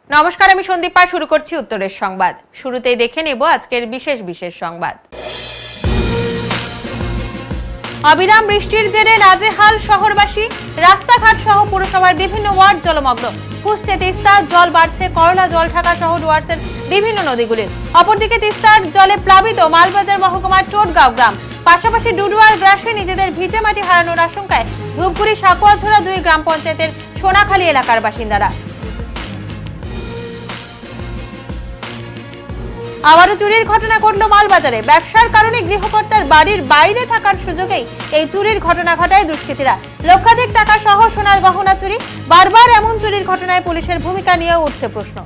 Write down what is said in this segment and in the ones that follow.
নমস্কার, আমি সন্দীপা। শুরু করছি উত্তরের সংবাদ। শুরুতেই দেখে নেব আজকের বিশেষ সংবাদ। অবিরাম বৃষ্টির জেরে নাজেহাল শহরবাসী, রাস্তাঘাট সহ পুরসভার বিভিন্ন ওয়ার্ড জলমগ্ন। ফুসছে তিস্তা, জল বাড়ছে করলা, জলঢাকা সহ ডুয়ার্সের বিভিন্ন নদীগুলি। অপরদিকে তিস্তার জলে প্লাবিত মালবাজার মহকুমার টোটগাঁও গ্রাম। পাশাপাশি ডুডুয়ার গ্রাসে নিজেদের ভিটেমাটি হারানোর আশঙ্কায় ধূপগুড়ি সাকুয়াঝোড়া 2 গ্রাম পঞ্চায়েতের সোনাখালী এলাকার বাসিন্দারা। আবারও চুরির ঘটনা ঘটল মালবাজারে। ব্যবসার কারণে গৃহকর্তার বাড়ির বাইরে থাকার সুযোগেই এই চুরির ঘটনা ঘটায় দুষ্কৃতীরা। লক্ষাধিক টাকা সহ সোনার গহনা চুরি। বারবার এমন চুরির ঘটনায় পুলিশের ভূমিকা নিয়েও উঠছে প্রশ্ন।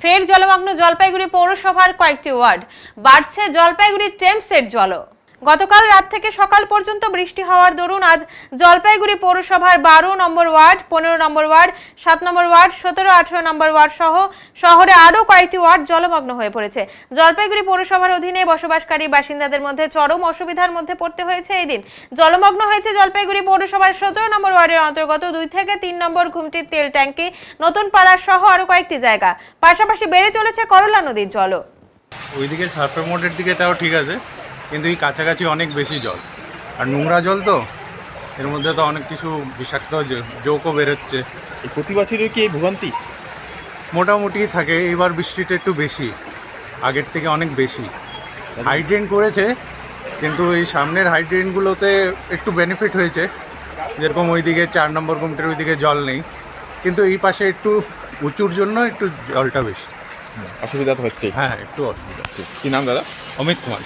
ফের জলমগ্ন জলপাইগুড়ি পৌরসভার কয়েকটি ওয়ার্ড। বাড়ছে জলপাইগুড়ি টেমসের জল। গতকাল রাত থেকে সকাল পর্যন্ত বৃষ্টি হওয়ার দরুন আজ জলপাইগুড়ি পৌরসভার 12 নম্বর ওয়ার্ড, 15 নম্বর ওয়ার্ড, 7 নম্বর ওয়ার্ড, 17, 18 নম্বর ওয়ার্ড সহ শহরে আরও কয়েকটি ওয়ার্ড জলমগ্ন হয়ে পড়েছে। জলপাইগুড়ি পৌরসভার অধীনে বসবাসকারী বাসিন্দাদের মধ্যে চরম অসুবিধার মধ্যে পড়তে হয়েছে। এই দিন জলমগ্ন হয়েছে জলপাইগুড়ি পৌরসভার 17 নম্বর ওয়ার্ডের অন্তর্গত 2 থেকে 3 নম্বর ঘুমটির তেল ট্যাঙ্কি, নতুন পাড়া সহ আরও কয়েকটি জায়গা। পাশাপাশি বেড়ে চলেছে করলা নদীর জল। ওইদিকে সার্ফের মোড়ের দিকে তাও ঠিক আছে, কিন্তু এই কাছাকাছি অনেক বেশি জল, আর নোংরা জল তো এর মধ্যে তো অনেক কিছু বিষাক্ত জোকও বেরোচ্ছে। এই প্রতি বছরই কি এই ভোগান্তি মোটামুটি থাকে, এবার বৃষ্টিটা একটু বেশি, আগের থেকে অনেক বেশি। হাইড্রেন করেছে, কিন্তু এই সামনের হাইড্রেনগুলোতে একটু বেনিফিট হয়েছে, যেরকম ওইদিকে 4 নম্বর গুমটির ওইদিকে জল নেই, কিন্তু এই পাশে একটু উঁচুর জন্য একটু জলটা বেশি। অসুবিধা তো হচ্ছে। হ্যাঁ, একটু অসুবিধা। কি নাম দাদা? অমিত কুমার।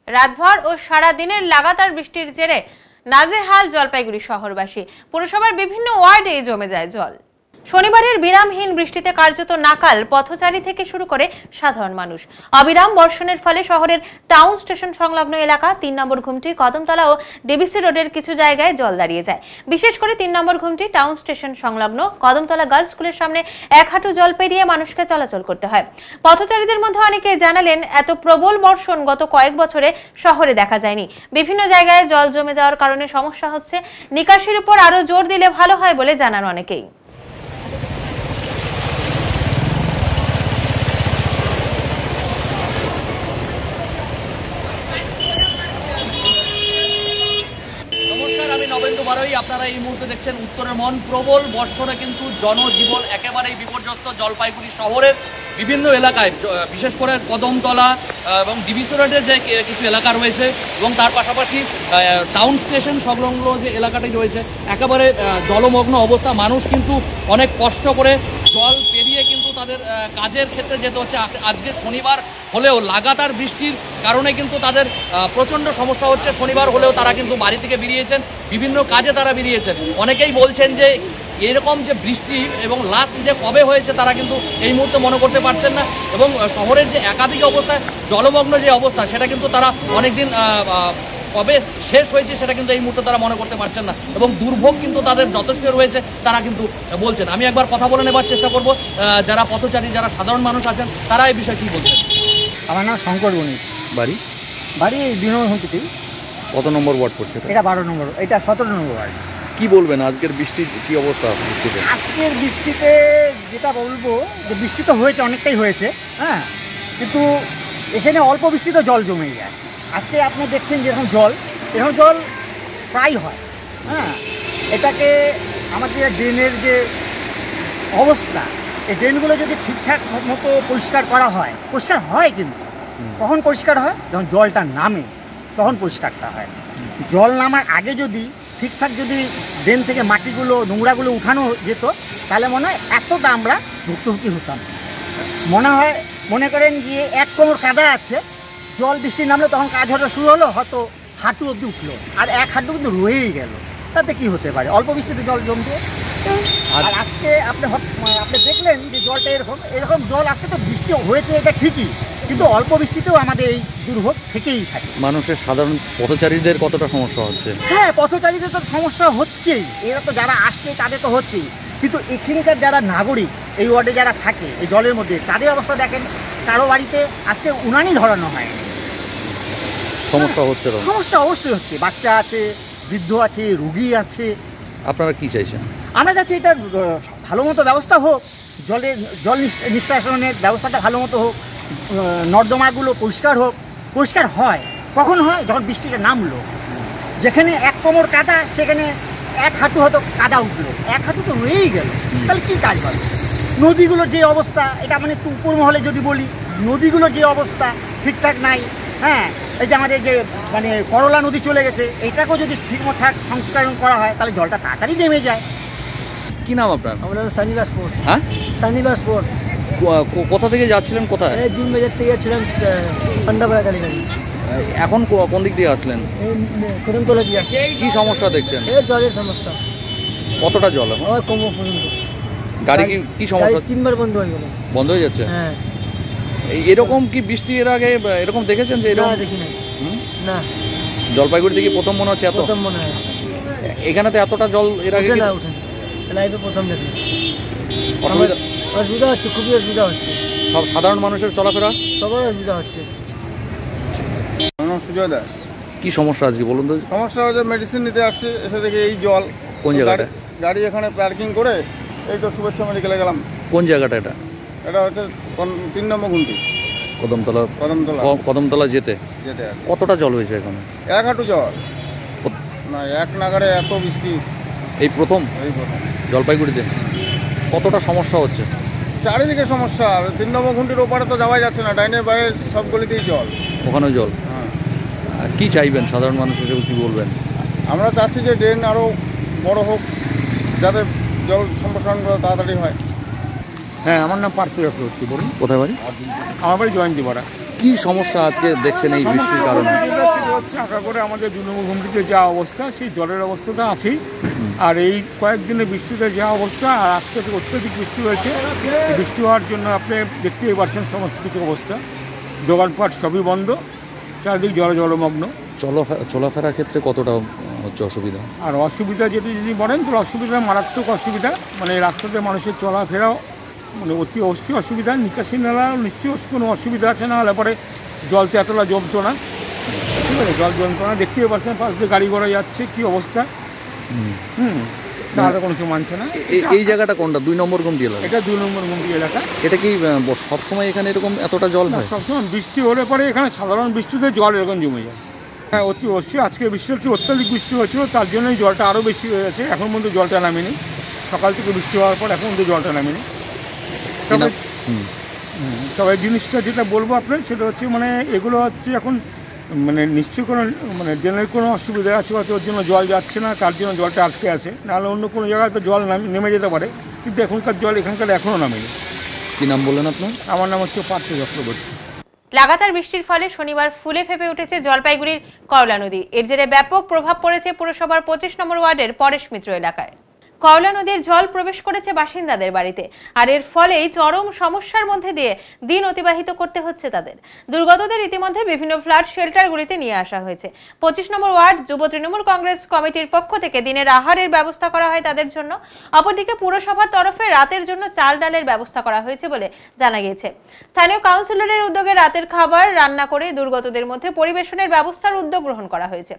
রাতভর ও সারা দিনের লাগাতার বৃষ্টির জেরে নাজেহাল জলপাইগুড়ি শহরবাসী। পুরসভার বিভিন্ন ওয়ার্ডে জমে যায় জল। শনিবারের বিরামহীন বৃষ্টিতে কার্যত নাকাল পথচারী থেকে শুরু করে সাধারণ মানুষ। অবিরাম বর্ষণের ফলে শহরের টাউন স্টেশন সংলগ্ন এলাকা, 3 নম্বর ঘুমটি, কদমতলা ও ডিবিসি রোডের কিছু জায়গায় জল দাঁড়িয়ে যায়। বিশেষ করে 3 নম্বর ঘুমটি টাউন স্টেশন সংলগ্ন কদমতলা গার্লস স্কুলের সামনে 1 হাঁটু জল পেরিয়ে মানুষকে চলাচল করতে হয়। পথচারীদের মধ্যে অনেকে জানালেন, এত প্রবল বর্ষণ গত কয়েক বছরে শহরে দেখা যায়নি। বিভিন্ন জায়গায় জল জমে যাওয়ার কারণে সমস্যা হচ্ছে। নিকাশির উপর আরো জোর দিলে ভালো হয় বলে জানান অনেকেই। আমি নবেন্দু বারোই। আপনারা এই মুহূর্তে দেখছেন উত্তরের মন। প্রবল বর্ষণে কিন্তু জনজীবন একেবারেই বিপর্যস্ত জলপাইগুড়ি শহরের বিভিন্ন এলাকায়, বিশেষ করে কদমতলা এবং ডিবিসি রোডের যে কিছু এলাকা রয়েছে এবং তার পাশাপাশি টাউন স্টেশন সংলগ্ন যে এলাকাটি রয়েছে একেবারে জলমগ্ন অবস্থা। মানুষ কিন্তু অনেক কষ্ট করে জল পেরিয়ে কিন্তু তাদের কাজের ক্ষেত্রে যেতে হচ্ছে। আজকে শনিবার হলেও লাগাতার বৃষ্টির কারণে কিন্তু তাদের প্রচণ্ড সমস্যা হচ্ছে। শনিবার হলেও তারা কিন্তু বাড়ি থেকে বেরিয়েছেন, বিভিন্ন কাজে তারা বেরিয়েছেন। অনেকেই বলছেন যে এরকম যে বৃষ্টি এবং লাস্ট যে কবে হয়েছে তারা কিন্তু এই মুহূর্তে মনে করতে পারছেন না, এবং শহরের যে একাধিক অবস্থায় জলমগ্ন যে অবস্থা সেটা কিন্তু তারা অনেকদিন কবে শেষ হয়েছে সেটা কিন্তু এই মুহূর্তে তারা মনে করতে পারছেন না, এবং দুর্ভোগ কিন্তু তাদের যথেষ্ট রয়েছে তারা কিন্তু বলছেন। আমি একবার কথা বলে নেবার চেষ্টা করব যারা পথচারী, যারা সাধারণ মানুষ আছেন, তারা এই বিষয়ে কী বলছেন। আমার নাম শঙ্কর বণিক। বাড়ি বাড়ি 2 নম্বর হুমকিতেই। কত নম্বর ওয়ার্ড পড়ছে এটা 12 নম্বর, এটা 17 নম্বর ওয়ার্ড। কি বলবেন আজকের বৃষ্টির কি অবস্থা? আজকের বৃষ্টিতে যেটা বলবো, যে বৃষ্টি তো হয়েছে, অনেকটাই হয়েছে, হ্যাঁ, কিন্তু এখানে অল্প বৃষ্টিতে জল জমে যায়। আজকে আপনি দেখছেন যেরকম জল প্রায় হয়, হ্যাঁ। এটাকে আমাদের ড্রেনের যে অবস্থা, এই ড্রেনগুলো যদি ঠিকঠাক মতো পরিষ্কার করা হয়, পরিষ্কার হয়, কিন্তু কখন পরিষ্কার হয়? যখন জলটা নামে তখন পরিষ্কারটা হয়। জল নামার আগে যদি ঠিকঠাক যদি ড্রেন থেকে মাটিগুলো, নোংরাগুলো উঠানো যেত, তাহলে মনে হয় এতটা আমরা ভুক্তভোগী হতাম। মনে করেন যে 1 কোমর কাদা আছে, জল বৃষ্টি নামলে তখন কাজ হতে শুরু হলো, হয়তো হাঁটু অবধি উঠলো, আর 1 হাঁটু কিন্তু রয়েই গেল। তাতে কি হতে পারে? অল্প বৃষ্টিতে জল জমবে। আর আজকে আপনি দেখলেন যে জলটা এরকম জল, আজকে তো বৃষ্টি হয়েছে এটা ঠিকই, কিন্তু অল্প বৃষ্টিতেও আমাদের এই দুর্ভোগ থেকেই থাকে। মানুষের সাধারণ পথচারীদের কতটা সমস্যা হচ্ছে? হ্যাঁ, পথচারীদের তো সমস্যা হচ্ছেই, এরা তো যারা আসছে তাদের তো হচ্ছেই, কিন্তু এখানকার যারা নাগরিক এই ওয়ার্ডে যারা থাকে এই জলের মধ্যে তাদের অবস্থা দেখেন, কারো বাড়িতে আজকে উনানই ধরানো হয়। সমস্যা হচ্ছে তো? সমস্যা অবশ্যই হচ্ছে, বাচ্চা আছে, বৃদ্ধ আছে, রুগী আছে। আপনারা কি চাইছেন? আমরা চাচ্ছি এটার ভালো মতো ব্যবস্থা হোক, জল নিষ্কাশনের ব্যবস্থাটা ভালো মতো হোক, নর্দমাগুলো পরিষ্কার হোক। পরিষ্কার হয় কখন হয়? যখন বৃষ্টিটা নামলো, যেখানে 1 কোমর কাদা সেখানে 1 হাঁটু হয়তো কাদা উঠলো, 1 হাঁটু তো রয়েই গেল, তাহলে কী কাজ হবে? নদীগুলোর যে অবস্থা, এটা মানে একটু উপর মহলে যদি বলি, নদীগুলোর যে অবস্থা ঠিকঠাক নাই। হ্যাঁ, এই যে আমাদের যে মানে করলা নদী চলে গেছে, এটাকেও যদি ঠিকঠাক সংস্করণ করা হয় তাহলে জলটা তাড়াতাড়ি নেমে যায়। কি নাম আপনার? আমরা শানিবাসপুর। হ্যাঁ, শানিবাসপুর। কোথা থেকে যাচ্ছিলেন? কোথায়? এই 3 বাজার থেকে যাচ্ছিলাম পান্ডাপাড়া কালীবাড়ি। এখন কোন দিক দিয়ে আসলেন? কদমতলা দিয়ে আসছি। কি সমস্যা দেখছেন? এই জলের সমস্যা। কতটা জল এখন? আমার কোমর পর্যন্ত। গাড়ি কি সমস্যা? 3বার বন্ধ হয়ে গেল। বন্ধ হয়ে যাচ্ছে? হ্যাঁ। এরকম কি বৃষ্টি এর আগে এরকম দেখেছেন যে এরকম? না, দেখি নাই। না, জলপাইগুড়ি থেকে প্রথম মনে হচ্ছে এত? প্রথম মনে হয়। এখানে তো এতটা জল এর আগে না, উঠে লাইভে প্রথম দেখি। অসুবিধা হচ্ছে, খুবই অসুবিধা হচ্ছে। সব সাধারণ মানুষের চলাফেরা সবার অসুবিধা হচ্ছে। সুজয় দাস। কি সমস্যা আজকে বলুন তো? সমস্যা হচ্ছে মেডিসিন নিতে আসছে, এসে দেখি এই জল। কোন জায়গাটা? গাড়ি এখানে পার্কিং করে এই তো শুভেচ্ছা মেডিকেলে গেলাম। কোন জায়গাটা এটা? এটা হচ্ছে 3 নম্বর ঘুমটি, কদমতলা। কদমতলা কদমতলা যেতে যেতে আর কতটা জল হয়েছে এখানে? 1 হাঁটু জল না, 1 নাগারে এত বৃষ্টি এই প্রথম এই প্রথম। জলপাইগুড়িতে কতটা সমস্যা হচ্ছে? চারিদিকে সমস্যা। আর 3 নম্বর ঘুমটির ওপারে তো যাওয়াই যাচ্ছে না, ডাইনে বাইরে সব গলিতেই জল। ওখানেও জল। হ্যাঁ, আর কি চাইবেন সাধারণ মানুষ হিসেবে, কি বলবেন? আমরা চাচ্ছি যে ড্রেন আরও বড় হোক, যাতে জল সম্প্রসারণ করা তাড়াতাড়ি হয়। হ্যাঁ, আমার নাম পার্থ চক্রবর্তী। বলুন। কোথায় বাড়ি? আমার বাড়ি জয়ন্তীপাড়া। কি সমস্যা আজকে দেখছেন এই বৃষ্টির কারণে? যেটা হচ্ছে আঁকা করে আমাদের 2 নম্বর ঘুমটিতে যা অবস্থা, সেই জলের অবস্থাটা আছেই। আর এই কয়েকদিনে বৃষ্টিতে যা অবস্থা, আর আজকে তো অত্যধিক বৃষ্টি হয়েছে। বৃষ্টি হওয়ার জন্য আপনি দেখতেই পাচ্ছেন সমস্ত কিছু অবস্থা, দোকানপাট সবই বন্ধ, চারদিক জলমগ্ন। চলাফেরার ক্ষেত্রে কতটা হচ্ছে অসুবিধা? আর অসুবিধা যদি বলেন তো অসুবিধা মারাত্মক অসুবিধা, মানে রাস্তাতে মানুষের চলাফেরাও মানে অতি অবশ্যই অসুবিধা। নিকাশি নালা নিশ্চয়ই কোনো অসুবিধা আছে, না হলে পরে জল তো এতটা জমতো না। ঠিক আছে, জল জমতো না, দেখতেই পাচ্ছেন পাশ দিয়ে গাড়ি ঘোড়া যাচ্ছে, কী অবস্থা। তাহলে কোনো কিছু মানছে না। এই জায়গাটা কোনটা? 2 নম্বর ঘুমটি এলাকা? এটা 2 নম্বর ঘুমটি এলাকা। এটা কি সবসময় এখানে এরকম এতটা জল হয়? সবসময় বৃষ্টি হলে পরে এখানে সাধারণ বৃষ্টিতে জল এরকম জমে যায়। হ্যাঁ, অতি অবশ্যই আজকে বৃষ্টি হচ্ছে, অত্যাধিক বৃষ্টি হচ্ছিল, তার জন্যই জলটা আরও বেশি হয়ে গেছে। এখন পর্যন্ত জলটা নামেনি, সকাল থেকে বৃষ্টি হওয়ার পর এখন পর্যন্ত জলটা নামেনি। তবে জিনিসটা যেটা বলবো আপনার, সেটা হচ্ছে মানে এগুলো হচ্ছে এখন মানে নিশ্চয়ই কোনো মানে ড্রেনের কোনো অসুবিধা আছে, হয়তো ওর জন্য জল যাচ্ছে না, তার জন্য জলটা আটকে আছে, নাহলে অন্য কোনো জায়গায় তো জল নেমে যেতে পারে, কিন্তু এখনকার জল এখানকার এখনও নামেনি। কি নাম বললেন আপনার? আমার নাম হচ্ছে পার্থ চক্রবর্তী। লাগাতার বৃষ্টির ফলে শনিবার ফুলে ফেপে উঠেছে জলপাইগুড়ির করলা নদী। এর জেরে ব্যাপক প্রভাব পড়েছে পুরসভার 25 নম্বর ওয়ার্ডের পরেশ মিত্র এলাকায়। করলা নদীর জল প্রবেশ করেছে বাসিন্দাদের বাড়িতে, আর এর ফলেই চরম সমস্যার মধ্যে দিয়ে দিন অতিবাহিত করতে হচ্ছে তাদের। দুর্গতদের ইতিমধ্যে বিভিন্ন ফ্লাড শেল্টারগুলিতে নিয়ে আসা হয়েছে। 25 নম্বর ওয়ার্ড যুব তৃণমূল কংগ্রেস কমিটির পক্ষ থেকে দিনের আহারের ব্যবস্থা করা হয় তাদের জন্য। অপরদিকে পুরসভার তরফে রাতের জন্য চাল ডালের ব্যবস্থা করা হয়েছে বলে জানা গিয়েছে। স্থানীয় কাউন্সিলরের উদ্যোগে রাতের খাবার রান্না করে দুর্গতদের মধ্যে পরিবেশনের ব্যবস্থার উদ্যোগ গ্রহণ করা হয়েছে।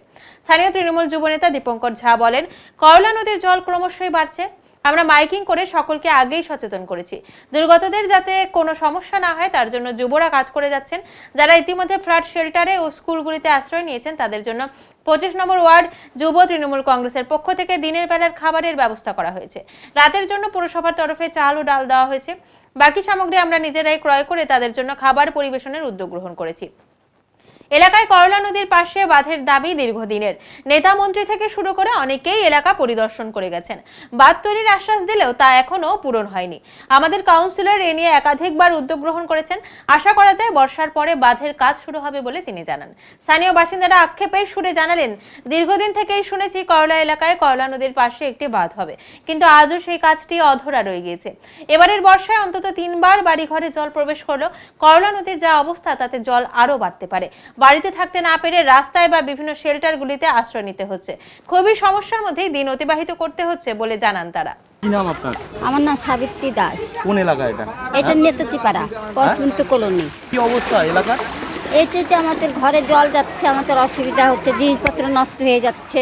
স্থানীয় তৃণমূল যুবনেতা দীপঙ্কর ঝা বলেন, করলা নদীর জল ক্রমশই বাড়ছে। আমরা মাইকিং করে সকলকে আগেই সচেতন করেছি, দুর্গতদের যাতে কোনো সমস্যা না হয় তার জন্য যুবরা কাজ করে যাচ্ছেন। যারা ইতিমধ্যে ফ্লাড শেল্টারে ও স্কুলগুলিতে আশ্রয় নিয়েছেন তাদের জন্য 25 নম্বর ওয়ার্ড যুব তৃণমূল কংগ্রেসের পক্ষ থেকে দিনের বেলার খাবারের ব্যবস্থা করা হয়েছে। রাতের জন্য পুরসভার তরফে চাল ও ডাল দেওয়া হয়েছে। বাকি সামগ্রী আমরা নিজেরাই ক্রয় করে তাদের জন্য খাবার পরিবেশনের উদ্যোগ গ্রহণ করেছি। এলাকায় করলা নদীর পাশে বাঁধের দাবি দীর্ঘদিনের। নেতা মন্ত্রী থেকে শুরু করে অনেকেই এলাকা পরিদর্শন করে গেছেন। বাঁধ তৈরির আশ্বাস দিলেও তা এখনো পূরণ হয়নি। আমাদের কাউন্সিলর এ নিয়ে একাধিকবার উদ্যোগ গ্রহণ করেছেন। আশা করা যায় বর্ষার পরে বাঁধের কাজ শুরু হবে বলে তিনি জানান। স্থানীয় বাসিন্দারা আক্ষেপের সুরে জানালেন, দীর্ঘদিন থেকেই শুনেছি করলা এলাকায় করলা নদীর পাশে একটি বাঁধ হবে, কিন্তু আজও সেই কাজটি অধরা রয়ে গিয়েছে। এবারের বর্ষায় অন্তত 3বার বাড়িঘরে জল প্রবেশ করলো। করলা নদীর যা অবস্থা তাতে জল আরো বাড়তে পারে। বাড়িতে থাকতে না পেরে রাস্তায় বা বিভিন্ন শেল্টারগুলিতে আশ্রয় নিতে হচ্ছে। খুবই সমস্যার মধ্যেই দিন অতিবাহিত করতে হচ্ছে বলে জানান তারা। কি নাম আপনার? আমার নাম সাবিত্রী দাস। কোন এলাকা এটা? এটা নেতাজিপাড়া পরশুন্ত কলোনি। কি অবস্থা এলাকার? এইটা যে আমাদের ঘরে জল যাচ্ছে, আমাদের অসুবিধা হচ্ছে, জিনিসপত্র নষ্ট হয়ে যাচ্ছে।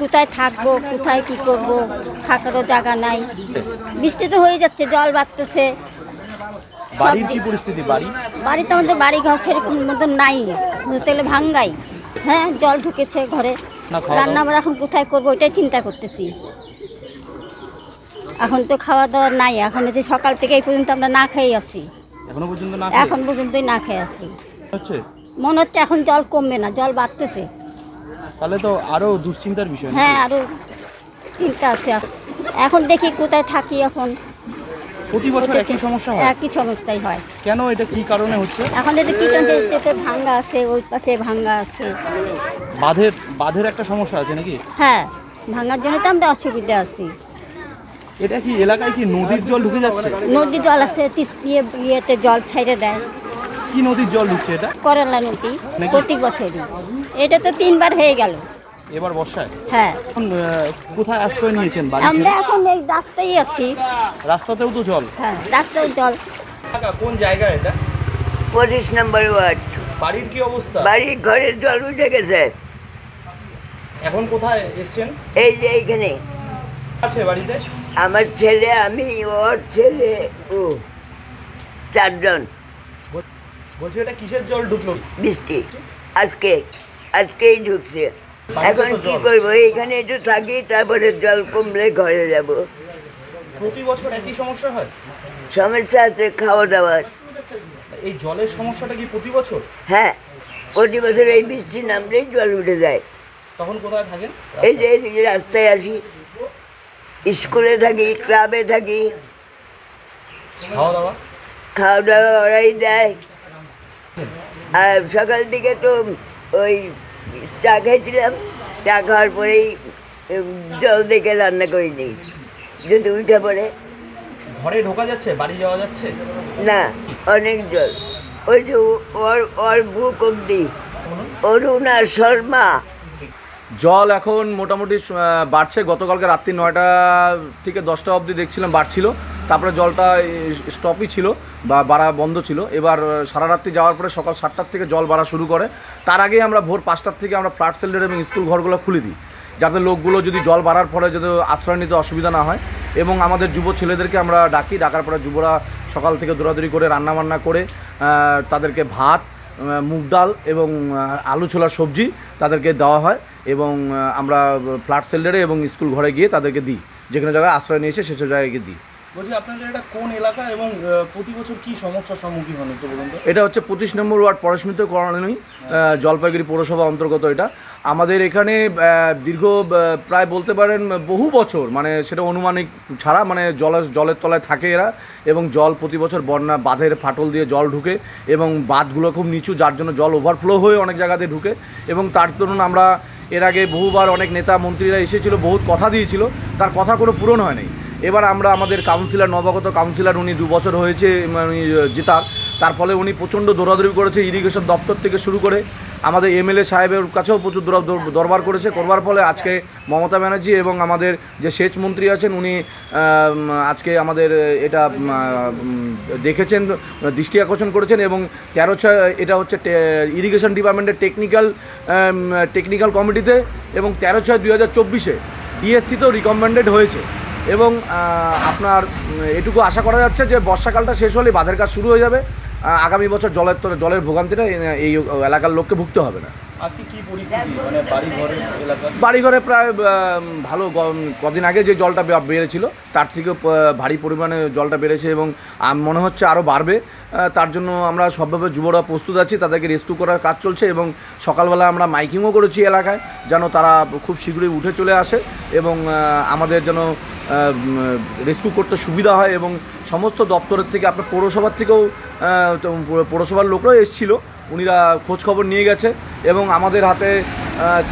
কোথায় থাকবো, কোথায় কি করব, থাকারও জায়গা নাই। বৃষ্টি তো হয়ে যাচ্ছে, জল বাড়তেছে। বাড়ির কি পরিস্থিতি? বাড়িতে আমাদের বাড়ি ঘর সেরকম মতন নাই, তাহলে ভাঙ্গাই। হ্যাঁ, জল ঢুকেছে ঘরে, রান্না আমরা এখন কোথায় করবো ওইটাই চিন্তা করতেছি। এখন তো খাওয়া দাওয়া নাই, এখন যে সকাল থেকে এই পর্যন্ত আমরা না খেয়ে আছি। এখন পর্যন্তই না খেয়ে আছি। মনে হচ্ছে এখন জল কমবে না, জল বাড়তেছে। তাহলে তো আরো দুশ্চিন্তার বিষয়। হ্যাঁ, আরো চিন্তা আছে। এখন দেখি কোথায় থাকি। এখন প্রতি বছর একই সমস্যা হয়? একই সমস্যাই হয়। কেন? এটা কি কারণে হচ্ছে? এখন এটা কি কারণে ভাঙ্গা আছে, ওই পাশে ভাঙ্গা আছে। বাঁধের একটা সমস্যা আছে নাকি? হ্যাঁ, ভাঙার জন্য তো আমরা অসুবিধা আছি। এটা কি এলাকায় কি নদীর জল ঢুকে যাচ্ছে? নদীর জল আছে, ইয়েতে জল ছাইড়ে দেয়। কি নদীর জল ঢুকছে এটা? করলা নদী, প্রতি বছরই। এটা তো 3 বার হয়ে গেল এবার বর্ষায়। হ্যাঁ। এখন কোথায় আশ্রয় নিয়েছেন? আমরা এখন এই রাস্তায় আছি। রাস্তাতেও তো জল? হ্যাঁ, রাস্তায় জল। কোন জায়গা এটা? 25 নম্বর ওয়ার্ড। বাড়ির কি অবস্থা? বাড়ির ঘরের জল উঠে গেছে। এখন কোথায় এসছেন? এই যে এইখানে আছে বাড়িতে আমার ছেলে, আমি, ওর ছেলে, ও 4 জন। বলছি এটা কিসের জল ঢুকলো? বৃষ্টি আজকেই ঢুকছে। এখন কি করবো, এইখানে একটু থাকি, তারপরে জল কমলে ঘরে যাব। প্রতি বছর একই সমস্যা হয়? সমস্যা আছে খাওয়া দাওয়ার। এই জলের সমস্যাটা কি প্রতি বছর? হ্যাঁ, প্রতি বছর এই বৃষ্টি নামলেই জল উঠে যায়। তখন কোথায় থাকেন? এই যে রাস্তায় আসি, স্কুলে থাকি, ক্লাবে থাকি। খাওয়া দাওয়া ওরাই দেয়। আর সকাল থেকে তো ওই চা খাইছিলাম, চা খাওয়ার পরেই জল দেখে রান্না করে নিই। যদি উঠে পড়ে ঘরে ঢোকা যাচ্ছে, বাড়ি যাওয়া যাচ্ছে না, অনেক জল। ওই যে ওর বুক অব্দি, অরুণা শর্মা। জল এখন মোটামুটি বাড়ছে। গতকালকে রাত্রি 9টা থেকে 10টা অবধি দেখছিলাম বাড়ছিল, তারপরে জলটা স্টপই ছিল বা বাড়া বন্ধ ছিল। এবার সারা রাত্রি যাওয়ার পরে সকাল 7টার থেকে জল বাড়া শুরু করে। তার আগে আমরা ভোর 5টার থেকে আমরা ফ্ল্যাট শেল্টার এবং স্কুল ঘরগুলো খুলে দিই, যাতে লোকগুলো যদি জল বাড়ার পরে যদি আশ্রয় নিতে অসুবিধা না হয়। এবং আমাদের যুব ছেলেদেরকে আমরা ডাকার পরে যুবরা সকাল থেকে দৌড়াদৌড়ি করে রান্নাবান্না করে তাদেরকে ভাত, মুগ ডাল এবং আলু ছোলার সবজি তাদেরকে দেওয়া হয়। এবং আমরা ফ্ল্যাট শেল্টারে এবং স্কুল ঘরে গিয়ে তাদেরকে দিই, যেখানে জায়গায় আশ্রয় নিয়েছে সেসব জায়গায় গিয়ে দিই। বলছি আপনাদের এটা কোন এলাকা এবং প্রতি বছর কী সমস্যার সম্মুখীন হন একটু বলুন তো? এটা হচ্ছে 25 নম্বর ওয়ার্ড, পরশমৃত কলোনি, জলপাইগুড়ি পৌরসভা অন্তর্গত। এটা আমাদের এখানে দীর্ঘ প্রায় বলতে পারেন বহু বছর, মানে সেটা অনুমানিক ছাড়া, মানে জলের তলায় থাকে এরা। এবং জল প্রতি বছর বন্যা বাঁধের ফাটল দিয়ে জল ঢুকে এবং বাঁধগুলো খুব নিচু, যার জন্য জল ওভারফ্লো হয়ে অনেক জায়গাতে ঢুকে। এবং তার দরুন আমরা এর আগে বহুবার অনেক নেতা মন্ত্রীরা এসেছিল, বহুত কথা দিয়েছিল, তার কথা কোনো পূরণ হয় নাই। এবার আমরা আমাদের কাউন্সিলর, নবাগত কাউন্সিলর, উনি 2 বছর হয়েছে উনি জেতার, তার ফলে উনি প্রচণ্ড দৌড়াদৌড়ি করেছে। ইরিগেশন দপ্তর থেকে শুরু করে আমাদের এমএলএ সাহেবের কাছেও প্রচুর দরবার করবার ফলে আজকে মমতা ব্যানার্জি এবং আমাদের যে সেচ মন্ত্রী আছেন উনি আজকে আমাদের এটা দেখেছেন, দৃষ্টি আকর্ষণ করেছেন। এবং 13/6 এটা হচ্ছে ইরিগেশন ডিপার্টমেন্টের টেকনিক্যাল কমিটিতে, এবং 13/6/2024 ডিএসসিতেও রিকমেন্ডেড হয়েছে। এবং আপনার এটুকু আশা করা যাচ্ছে যে বর্ষাকালটা শেষ হলে বাঁধের কাজ শুরু হয়ে যাবে। আগামী বছর জলের ভোগান্তিটা এই এলাকার লোককে ভুগতে হবে না। আজকে কি পরিস্থিতি, মানে বাড়িঘরে প্রায় ভালো, কদিন আগে যে জলটা বেড়েছিল তার থেকেও ভারী পরিমাণে জলটা বেড়েছে এবং মনে হচ্ছে আরও বাড়বে। তার জন্য আমরা সবভাবে যুবরা প্রস্তুত আছি, তাদেরকে রেস্কিউ করার কাজ চলছে। এবং সকালবেলা আমরা মাইকিংও করেছি এলাকায়, যেন তারা খুব শীঘ্রই উঠে চলে আসে এবং আমাদের যেন রেস্কিউ করতে সুবিধা হয়। এবং সমস্ত দপ্তরের থেকে, আপনার পৌরসভার থেকেও পৌরসভার লোকরাও এসেছিল, উনিরা খোঁজখবর নিয়ে গেছে এবং আমাদের হাতে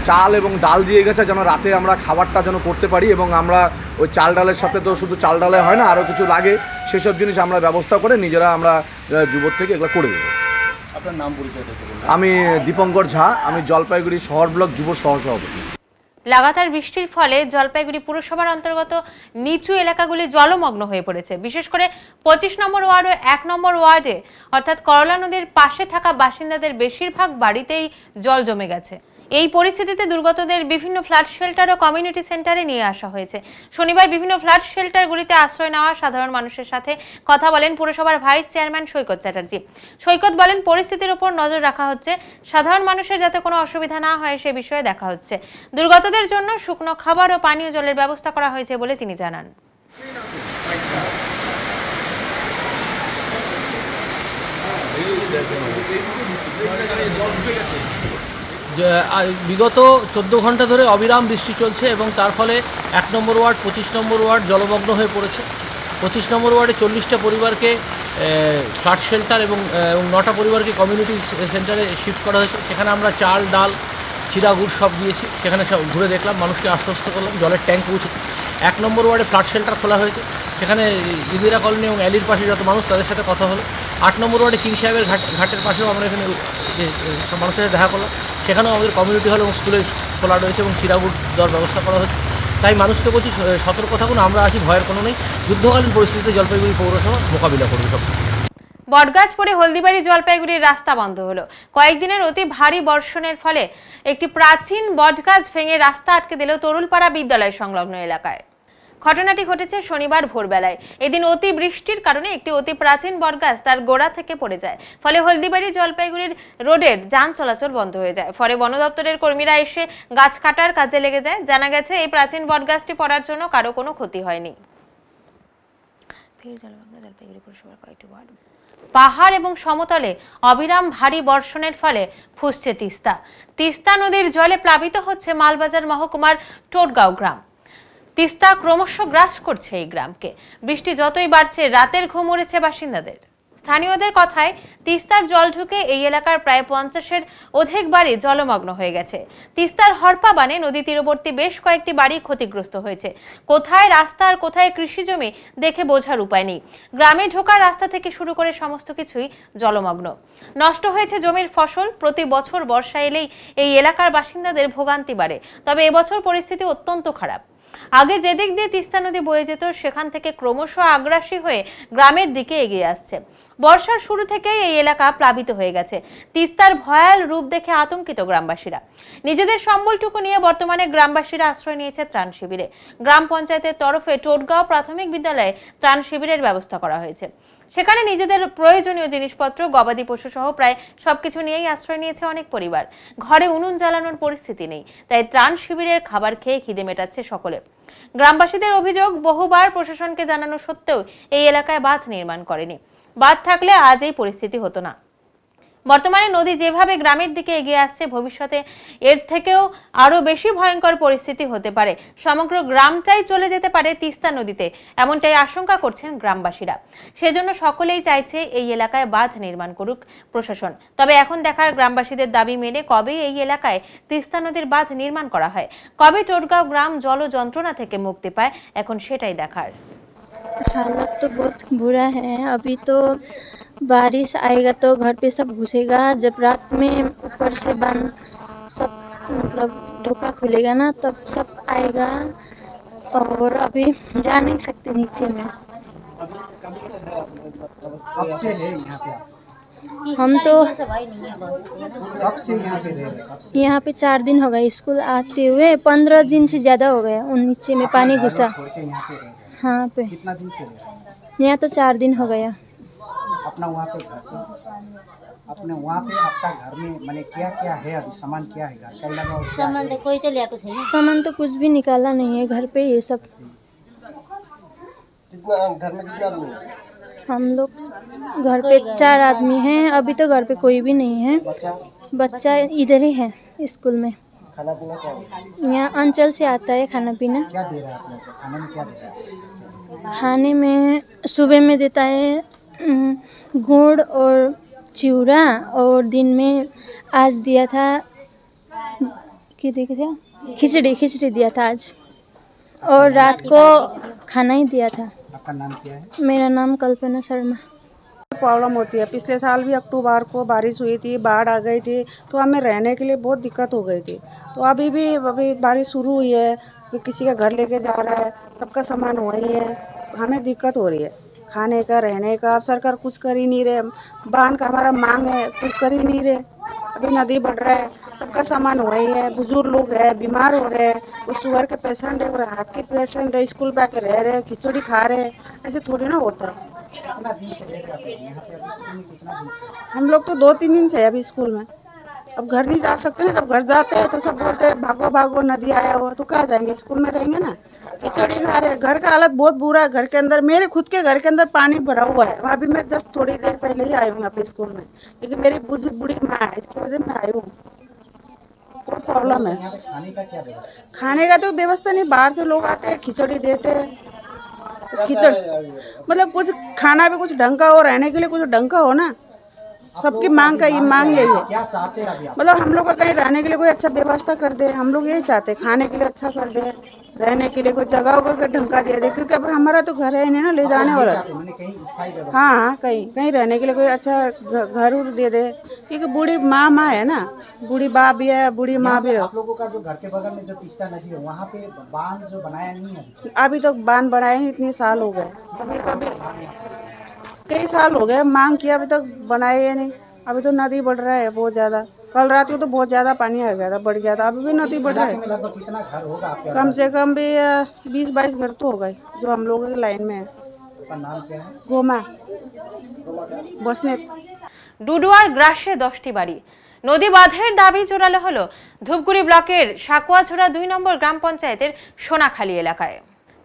চাল এবং ডাল দিয়ে গেছে, যেন রাতে আমরা খাবারটা যেন করতে পারি। এবং আমরা ওই চাল ডালের সাথে তো শুধু চাল ডালে হয় না, আরও কিছু লাগে, সেসব জিনিস আমরা ব্যবস্থা করে নিজেরা আমরা যুবর থেকে এগুলো করে দেবো। আপনার নাম পরিচয় দিতে বলুন। আমি দীপঙ্কর ঝা, আমি জলপাইগুড়ি শহর ব্লক যুব সহসভাপতি। লাগাতার বৃষ্টির ফলে জলপাইগুড়ি পুরসভার অন্তর্গত নিচু এলাকাগুলি জলমগ্ন হয়ে পড়েছে। বিশেষ করে 25 নম্বর ওয়ার্ড ও 1 নম্বর ওয়ার্ডে অর্থাৎ করলা নদীর পাশে থাকা বাসিন্দাদের বেশিরভাগ বাড়িতেই জল জমে গেছে। এই পরিস্থিতিতে দুর্গতদের বিভিন্ন ফ্ল্যাট শেল্টার ও কমিউনিটি সেন্টারে নিয়ে আসা হয়েছে। শনিবার বিভিন্ন ফ্ল্যাট শেল্টারগুলিতে আশ্রয় নেওয়া সাধারণ মানুষের সাথে কথা বলেন পুরসভার ভাইস চেয়ারম্যান সৈকত চ্যাটার্জি। সৈকত বলেন, পরিস্থিতির উপর নজর রাখা হচ্ছে, সাধারণ মানুষের যাতে কোনো অসুবিধা না হয় সে বিষয়ে দেখা হচ্ছে। দুর্গতদের জন্য শুকনো খাবার ও পানীয় জলের ব্যবস্থা করা হয়েছে বলে তিনি জানান। বিগত 14 ঘন্টা ধরে অবিরাম বৃষ্টি চলছে এবং তার ফলে 1 নম্বর ওয়ার্ড 25 নম্বর ওয়ার্ড জলমগ্ন হয়ে পড়েছে। 25 নম্বর ওয়ার্ডে 40টা পরিবারকে ফ্ল্যাট শেল্টার এবং 9টা পরিবারকে কমিউনিটি সেন্টারে শিফট করা হয়েছে। সেখানে আমরা চাল, ডাল, চিরা, গুড় সব দিয়েছি। সেখানে সব ঘুরে দেখলাম, মানুষকে আশ্বস্ত করলাম, জলের ট্যাঙ্ক পৌঁছেছে। 1 নম্বর ওয়ার্ডে ফ্ল্যাট শেল্টার খোলা হয়েছে। সেখানে ইন্দিরা কলোনি এবং অ্যালির পাশে যত মানুষ তাদের সাথে কথা হলো। 8 নম্বর ওয়ার্ডে কিং সাহেবের ঘাটের পাশেও আমরা এখানে সব মানুষের সাথে দেখা করলাম। সেখানেও আমাদের কমিউনিটি হল এবং স্কুলে খোলা রয়েছে এবং চিরাগুড় দেওয়ার ব্যবস্থা করা হচ্ছে। তাই মানুষকে বলছি সতর্ক থাকুন, আমরা আছি, ভয়ের কোনো নেই। যুদ্ধকালীন পরিস্থিতিতে জলপাইগুড়ি পৌরসভা মোকাবিলা করবে সব। বটগাছ পড়ে হলদিবাড়ি জলপাইগুড়ির রাস্তা বন্ধ হলো। কয়েকদিনের অতি ভারী বর্ষণের ফলে একটি প্রাচীন বটগাছ ভেঙে রাস্তা আটকে দিল তরুলপাড়া বিদ্যালয় সংলগ্ন এলাকায়। ঘটনাটি ঘটেছে শনিবার ভোরবেলায়। এদিন অতি বৃষ্টির কারণে একটি অতি প্রাচীন বটগাছ তার গোড়া থেকে পড়ে যায়। ফলে হলদিবাড়ি জলপাইগুড়ির রোডের যান চলাচল বন্ধ হয়ে যায়। ফলে বন দপ্তরের কর্মীরা এসে গাছ কাটার কাজে লেগে যায়। জানা গেছে এই প্রাচীন বটগাছটি পড়ার জন্য কারো কোনো ক্ষতি হয়নি। পাহাড় এবং সমতলে অবিরাম ভারী বর্ষণের ফলে ফুসছে তিস্তা। তিস্তা নদীর জলে প্লাবিত হচ্ছে মালবাজার মহকুমার টোটগাঁও গ্রাম। তিস্তা ক্রমশ গ্রাস করছে এই গ্রামকে। বৃষ্টি যতই বাড়ছে রাতের ঘুম উড়েছে বাসিন্দাদের। স্থানীয়দের কথায় তিস্তার জল ঢুকে এই এলাকার প্রায় 50-এর অধিক বাড়ি জলমগ্ন হয়ে গেছে। তিস্তার হরপা বানে নদী তীরবর্তী বেশ কয়েকটি বাড়ি ক্ষতিগ্রস্ত হয়েছে। কোথায় রাস্তা আর কোথায় কৃষি জমি দেখে বোঝার উপায় নেই। গ্রামে ঢোকার রাস্তা থেকে শুরু করে সমস্ত কিছুই জলমগ্ন। নষ্ট হয়েছে জমির ফসল। প্রতি বছর বর্ষা এলেই এই এলাকার বাসিন্দাদের ভোগান্তি বাড়ে। তবে এবছর পরিস্থিতি অত্যন্ত খারাপ। আগে যেদিক দিয়ে তিস্তা নদী বয়ে যেত সেখান থেকে ক্রমশ আগ্রাসী হয়ে গ্রামের দিকে এগিয়ে আসছে। বর্ষার শুরু থেকেই এই এলাকা প্লাবিত হয়ে গেছে। তিস্তার ভয়াল রূপ দেখে আতঙ্কিত গ্রামবাসীরা। নিজেদের সম্বলটুকু নিয়ে বর্তমানে গ্রামবাসীরা আশ্রয় নিয়েছে ত্রাণ শিবিরে। গ্রাম পঞ্চায়েতের তরফে টোটগাঁও প্রাথমিক বিদ্যালয়ে ত্রাণ শিবিরের ব্যবস্থা করা হয়েছে। সেখানে নিজেদের প্রয়োজনীয় জিনিসপত্র, গবাদি পশু সহ প্রায় সবকিছু নিয়েই আশ্রয় নিয়েছে অনেক পরিবার। ঘরে উনুন জ্বালানোর পরিস্থিতি নেই, তাই ত্রাণ শিবিরের খাবার খেয়ে খিদে মেটাচ্ছে সকলে। গ্রামবাসীদের অভিযোগ, বহুবার প্রশাসনকে জানানো সত্ত্বেও এই এলাকায় বাঁধ নির্মাণ করেনি। বাঁধ থাকলে আজ এই পরিস্থিতি হতো না। বর্তমানে নদী যেভাবে গ্রামের দিকে এগিয়ে আসছে, ভবিষ্যতে এর থেকেও আরো বেশি ভয়ঙ্কর পরিস্থিতি হতে পারে। সমগ্র গ্রামটাই চলে যেতে পারে তিস্তা নদীতে, এমনটাই আশঙ্কা করছেন গ্রামবাসীরা। সেজন্য সকলেই চাইছে এই এলাকায় বাঁধ নির্মাণ করুক প্রশাসন। তবে এখন দেখার গ্রামবাসীদের দাবি মেনে কবে এই এলাকায় তিস্তা নদীর বাঁধ নির্মাণ করা হয়, কবে টোটগাঁও গ্রাম জল যন্ত্রণা থেকে মুক্তি পায়, এখন সেটাই দেখার। हालत तो बहुत बुरा है। अभी तो बारिश आएगा तो घर पे सब घुसेगा। जब रात में ऊपर से बंद सब मतलब ढोका खुलेगा ना, तब सब आएगा। और अभी जा नहीं सकते नीचे में। कब से है यहाँ पे? हम तो कब से यहाँ पे 4 दिन हो गए स्कूल आते हुए। 15 दिन से ज़्यादा हो गया। उन नीचे में पानी घुसा। हाँ पे कितना दिन से यहाँ तो 4 दिन हो गया। अपना वहाँ पे घर पे अपने वहाँ पे आपका घर में मैंने क्या क्या है अभी? सामान क्या है? घर का लगा सामान तो कोई तो लिया तो सही। सामान तो कुछ भी निकाला नहीं है घर पे। ये सब कितना घर में कितना लोग? हम लोग घर पे 4 आदमी हैं। अभी तो घर पे कोई भी नहीं है। बच्चा इधर ही है स्कूल में। खाना पीना क्या है? यहाँ अंचल से आता है खाना पीना। क्या दे रहा है आपने? खाने में क्या दे रहा है? खाने में सुबह में देता है गुड़ और चिवड़ा, और दिन में आज दिया था क्या देखा था खिचड़ी दिया था आज, और रात को खाना ही दिया था। आपका नाम क्या है? मेरा नाम कल्पना शर्मा। प्रॉब्लम होती है। पिछले साल भी अक्टूबर को बारिश हुई थी, बाढ़ आ गई थी, तो हमें रहने के लिए बहुत दिक्कत हो गई थी। तो अभी बारिश शुरू हुई है, तो किसी का घर लेके जा रहा है, सबका सामान वही है, हमें दिक्कत हो रही है खाने का, रहने का। अब सरकार कुछ कर ही नहीं रहे, बांध का हमारा मांग है, कुछ कर ही नहीं रहे। अभी नदी बढ़ रहा है, सबका सामान वही है, बुजुर्ग लोग है, बीमार हो रहे हैं, कोई शुगर के पेशेंट है, कोई हाथ के पेशेंट है, स्कूल पे आके रह रहे हैं, खिचड़ी खा रहे हैं, ऐसे थोड़ी ना होता है। हम लोग तो 2-3 दिन से है अभी स्कूल में। अब घर नहीं जा सकते ना, जब घर जाते हैं तो सब बोलते हैं भागो भागो, नदी आया हुआ, तो कहाँ जाएंगे, स्कूल में रहेंगे ना। खिचड़ी खा रहे हैं, घर का हालत बहुत बुरा है। घर के अंदर, मेरे खुद के घर के अंदर पानी भरा हुआ है। अभी मैं जस्ट थोड़ी देर पहले ही आई हूँ अपने स्कूल में, क्योंकि मेरी बूढ़ी माँ है, इसकी वजह मैं आई हूँ। बहुत प्रॉब्लम है। खाने का तो व्यवस्था नहीं, बाहर से लोग आते हैं, खिचड़ी देते हैं। खिचड़ी मतलब कुछ खाना भी कुछ ढंग का हो, रहने के लिए कुछ ढंग का हो ना। सबकी मांग यही है। मतलब हम लोग का कहीं रहने के लिए कोई अच्छा व्यवस्था कर दे, हम लोग यही चाहते हैं। खाने के लिए अच्छा कर दे, रहने के लिए कोई जगह वगैरह ढंग का दे दे, क्योंकि अब हमारा तो घर है नहीं ना ले जाने वाला। हाँ, कहीं रहने के लिए कोई अच्छा घर उर दे दे, क्योंकि बूढ़ी माँ है ना, बूढ़ी बाप भी है, बूढ़ी माँ भी है। आप लोगों का जो घर के बगल में जो तीस्ता नदी है, वहाँ पे बांध जो बनाया नहीं है अभी तो बांध बनाए नहीं, इतने साल हो गए, कई साल हो गए मांग किया, अभी तक बनाए नहीं। अभी तो नदी बढ़ रहा है बहुत ज़्यादा। कल रात को तो बहुत ज़्यादा पानी आ गया था, बढ़ गया था। अभी भी नदी बढ़ रहा है। लगभग कितना घर होगा आपके? कम से कम भी 20-22 घर तो हो गए जो हम लोगों की लाइन में है। आपका नाम क्या है? गोमा बसनेत। ডুডুয়ার গ্রাসে 10টি বাড়ি, নদী বাঁধের দাবি জোরালো হলো ধূপগুড়ি ব্লকের সাকুয়াছড়া 2 নম্বর গ্রাম পঞ্চায়েতের সোনাখালী এলাকায়।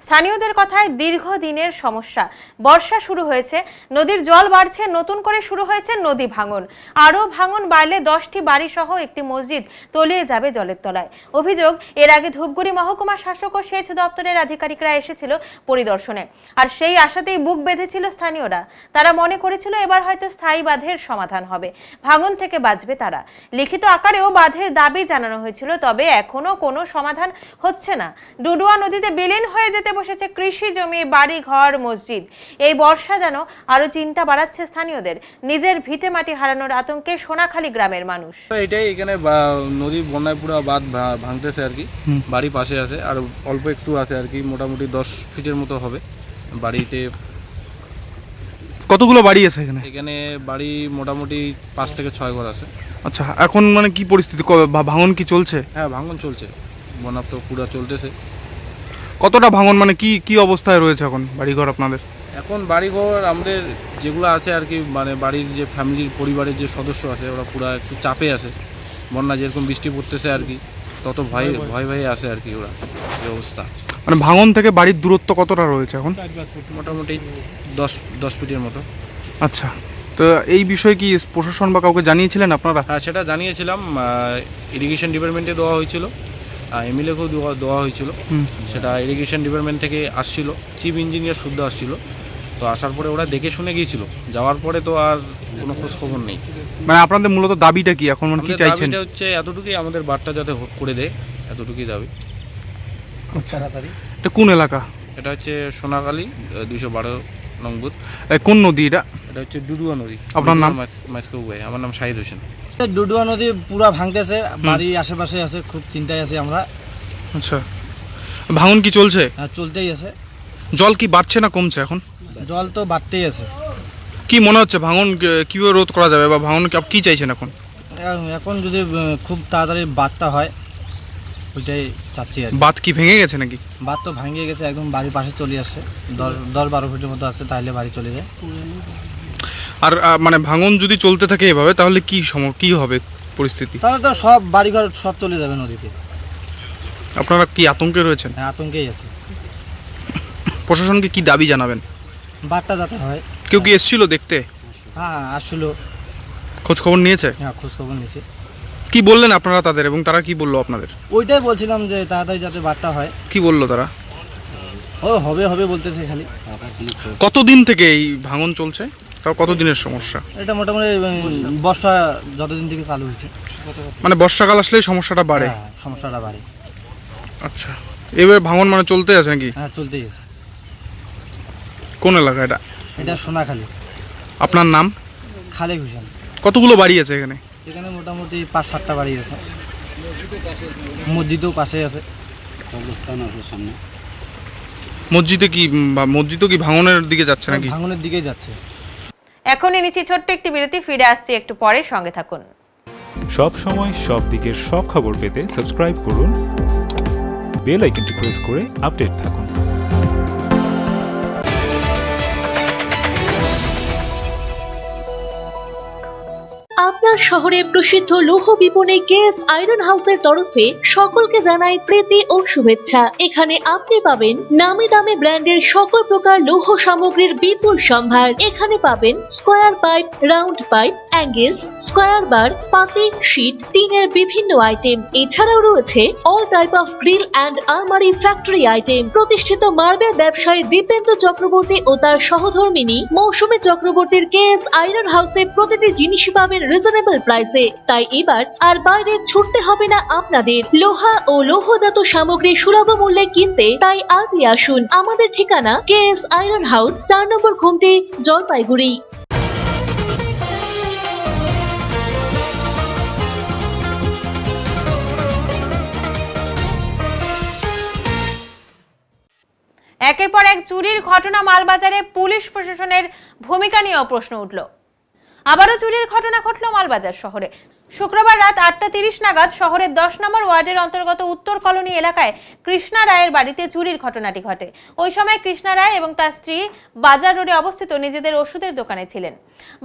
স্থানীয়দের কথায় দীর্ঘদিনের সমস্যা। বর্ষা শুরু হয়েছে, নদীর জল বাড়ছে, নতুন করে শুরু হয়েছে নদী ভাঙন। আরও ভাঙন বাড়লে 10টি বাড়ি সহ একটি মসজিদ তলিয়ে যাবে জলের তলায়। অভিযোগ, এর আগে ধূপগুড়ি মহকুমা শাসক ও সেচ দপ্তরের আধিকারিকরা এসেছিল পরিদর্শনে, আর সেই আশাতেই বুক বেঁধেছিল স্থানীয়রা। তারা মনে করেছিল এবার হয়তো স্থায়ী বাঁধের সমাধান হবে, ভাঙন থেকে বাঁচবে তারা। লিখিত আকারেও বাঁধের দাবি জানানো হয়েছিল, তবে এখনো কোনো সমাধান হচ্ছে না। ডুডুয়া নদীতে বিলীন হয়ে যেতে বসেছে কৃষি জমি, বাড়ি ঘর, মসজিদ। এই বর্ষা যেন আরো চিন্তা বাড়াচ্ছে স্থানীয়দের। নিজের ভিটে মাটি হারানোর আতঙ্কে সোনাখালী গ্রামের মানুষ। এটাই, এখানে নদী বন্যায় পুরো বাঁধ ভাঙতেছে আর কি, বাড়ি পাশে আছে, আর অল্প একটু আছে আর কি, মোটামুটি 10 ফিটের মতো হবে বাড়িতে। কতগুলো বাড়ি আছে এখানে? এখানে বাড়ি মোটামুটি 5 থেকে 6 ঘর আছে। আচ্ছা, এখন মানে কি পরিস্থিতি, ভাঙন কি চলছে? হ্যাঁ, ভাঙন চলছে, বন্যা তো পুরো চলতেছে। কতটা ভাঙন, মানে কি অবস্থায় রয়েছে এখন বাড়িঘর আপনাদের? এখন বাড়িঘর আমাদের যেগুলো আছে আর কি, মানে বাড়ির যে ফ্যামিলির পরিবারের যে সদস্য আছে ওরা পুরো একটু চাপে আছে। বন্যা যেরকম বৃষ্টি পড়তেছে আর কি, তত ভয় আছে আর কি, ওরা এই অবস্থা। মানে ভাঙন থেকে বাড়ির দূরত্ব কতটা রয়েছে এখন? মোটামুটি 10 ফিটের মতো। আচ্ছা, তো এই বিষয়ে কি প্রশাসন বা কাউকে জানিয়েছিলেন আপনারা? হ্যাঁ, সেটা জানিয়েছিলাম, ইরিগেশন ডিপার্টমেন্টে দেওয়া হয়েছিল, এমএলএকেও দেওয়া হয়েছিল। সেটা ইরিগেশন ডিপার্টমেন্ট থেকে আসছিল, চিফ ইঞ্জিনিয়ার শুদ্ধ আসছিল। তো আসার পরে ওরা দেখে শুনে গিয়েছিল, যাওয়ার পরে তো আর কোনো খোঁজ খবর নেই। মানে আপনাদের মূলত দাবিটা কি এখন, মানে কি চাইছেন? দাবিটা হচ্ছে এতটুকুই, আমাদের বাড়িটা যাতে করে দেয়, এতটুকুই দাবি। আচ্ছা, এটা কোন এলাকা? এটা হচ্ছে সোনাখালী 212 নং বুথ। কোন নদী এটা? এটা হচ্ছে ডুডুয়া নদী। আপনার নাম? আমার নাম শাহিদ হোসেন। ডুডুয়া নদী পুরা ভাঙতেছে, বাড়ি আশেপাশে আছে, খুব চিন্তায় আছে আমরা। আচ্ছা, ভাঙন কি চলছে? হ্যাঁ, চলতেই আছে। জল কি বাড়ছে না কমছে এখন? জল তো বাড়তেই আছে। কি মনে হচ্ছে ভাঙন কিভাবে রোধ করা যাবে, বা ভাঙন কি চাইছেন এখন? এখন যদি খুব তাড়াতাড়ি বাঁধটা হয়, ওইটাই চাচ্ছি আর। বাঁধ কি ভেঙে গেছে নাকি? বাঁধ তো ভেঙে গেছে, একদম বাড়ির পাশে চলে আসছে, 10-12 ফিটের মতো আছে, তাহলে বাড়ি চলে যায়। আর মানে ভাঙন যদি চলতে থাকে এভাবে, তাহলে কি হবে পরিস্থিতি? তাহলে তো সব বাড়িঘর সব চলে যাবে নদীতে। আপনারা কি আতঙ্কে রয়েছেন? হ্যাঁ, আতঙ্কেই আছে। প্রশাসনকে কি দাবি জানাবেন? বাঁধটা যাতে হয়। কেউ কি এসেছিল দেখতে? হ্যাঁ, আসছিল। খোঁজ খবর নিয়েছে? হ্যাঁ, খোঁজ খবর নিয়েছে। কি বললেন আপনারা তাদের, এবং তারা কি বললো আপনাদের? ওইটাই বলছিলাম যে তাড়াতাড়ি যাতে বাঁধটা হয়। কি বললো তারা? হবে বলতেছে খালি। কতদিন থেকে এই ভাঙন চলছে, তাও কতদিনের সমস্যা? এটা মোটামুটি বর্ষা যতদিন থেকে চালু হয়েছে। মানে বর্ষাকাল আসলেই সমস্যাটা বাড়ে? হ্যাঁ, সমস্যাটা বাড়ে। আচ্ছা, এবার ভাঙন মানে চলতে আছে নাকি? হ্যাঁ, চলতেই আছে। কোন এলাকা এটা? এটা সোনাখালী। আপনার নাম? খালেক হোসেন। কতগুলো বাড়ি আছে এখানে? এখানে মোটামুটি 5-7টা বাড়ি আছে, মসজিদও পাশে আছে, কবরস্থান আছে সামনে। মসজিদও কি ভাঙনের দিকে যাচ্ছে নাকি? ভাঙনের দিকেই যাচ্ছে। এখনই নিচ্ছি ছোট্ট একটি বিরতি, ফিরে আসছি একটু পরে, সঙ্গে থাকুন। সব সময় সব দিকের সব খবর পেতে সাবস্ক্রাইব করুন, বেল আইকনটি প্রেস করে আপডেট থাকুন। আপনার শহরে প্রসিদ্ধ লৌহ বিপণী কেএস আয়রন হাউসের তরফে সকলকে জানাই প্রীতি ও শুভেচ্ছা। এখানে আপনি পাবেন নামি দামি ব্র্যান্ডের সকল প্রকার লৌহ সামগ্রীর বিপুল সম্ভার। এখানে পাবেন square pipe, round pipe, angles, square bar, পাতি, শীট, টিনের বিভিন্ন আইটেম। এছাড়াও রয়েছে all type of grill and আলমারি ফ্যাক্টরি আইটেম। প্রতিষ্ঠিত মার্বেল ব্যবসায়ী দীপেন্দ্র চক্রবর্তী ও তার সহধর্মিনী মৌসুমী চক্রবর্তীর কেএস আয়রন হাউসে প্রতিটি জিনিসই পাবেন রিজনেবল প্রাইসে। তাই এবার আর বাইরে ছুটতে হবে না আপনাদের। লোহা ও লৌহজাত সামগ্রী সুলভ মূল্যে কিনতে তাই আজই আসুন। আমাদের ঠিকানা কেএস আয়রন হাউস, 4 নম্বর ঘুমটি, জলপাইগুড়ি। একের পর এক চুরির ঘটনা, মালবাজারে পুলিশ প্রশাসনের ভূমিকা নিয়েও প্রশ্ন উঠল। আবারও চুরির ঘটনা ঘটল মালবাজার শহরে। শুক্রবার রাত 8:30 নাগাদ শহরের 10 নম্বর ওয়ার্ডের অন্তর্গত উত্তর কলোনি এলাকায় কৃষ্ণা রায়ের বাড়িতে চুরির ঘটনাটি ঘটে। ওই সময় কৃষ্ণা রায় এবং তার স্ত্রী বাজার রোডে অবস্থিত নিজেদের ওষুধের দোকানে ছিলেন।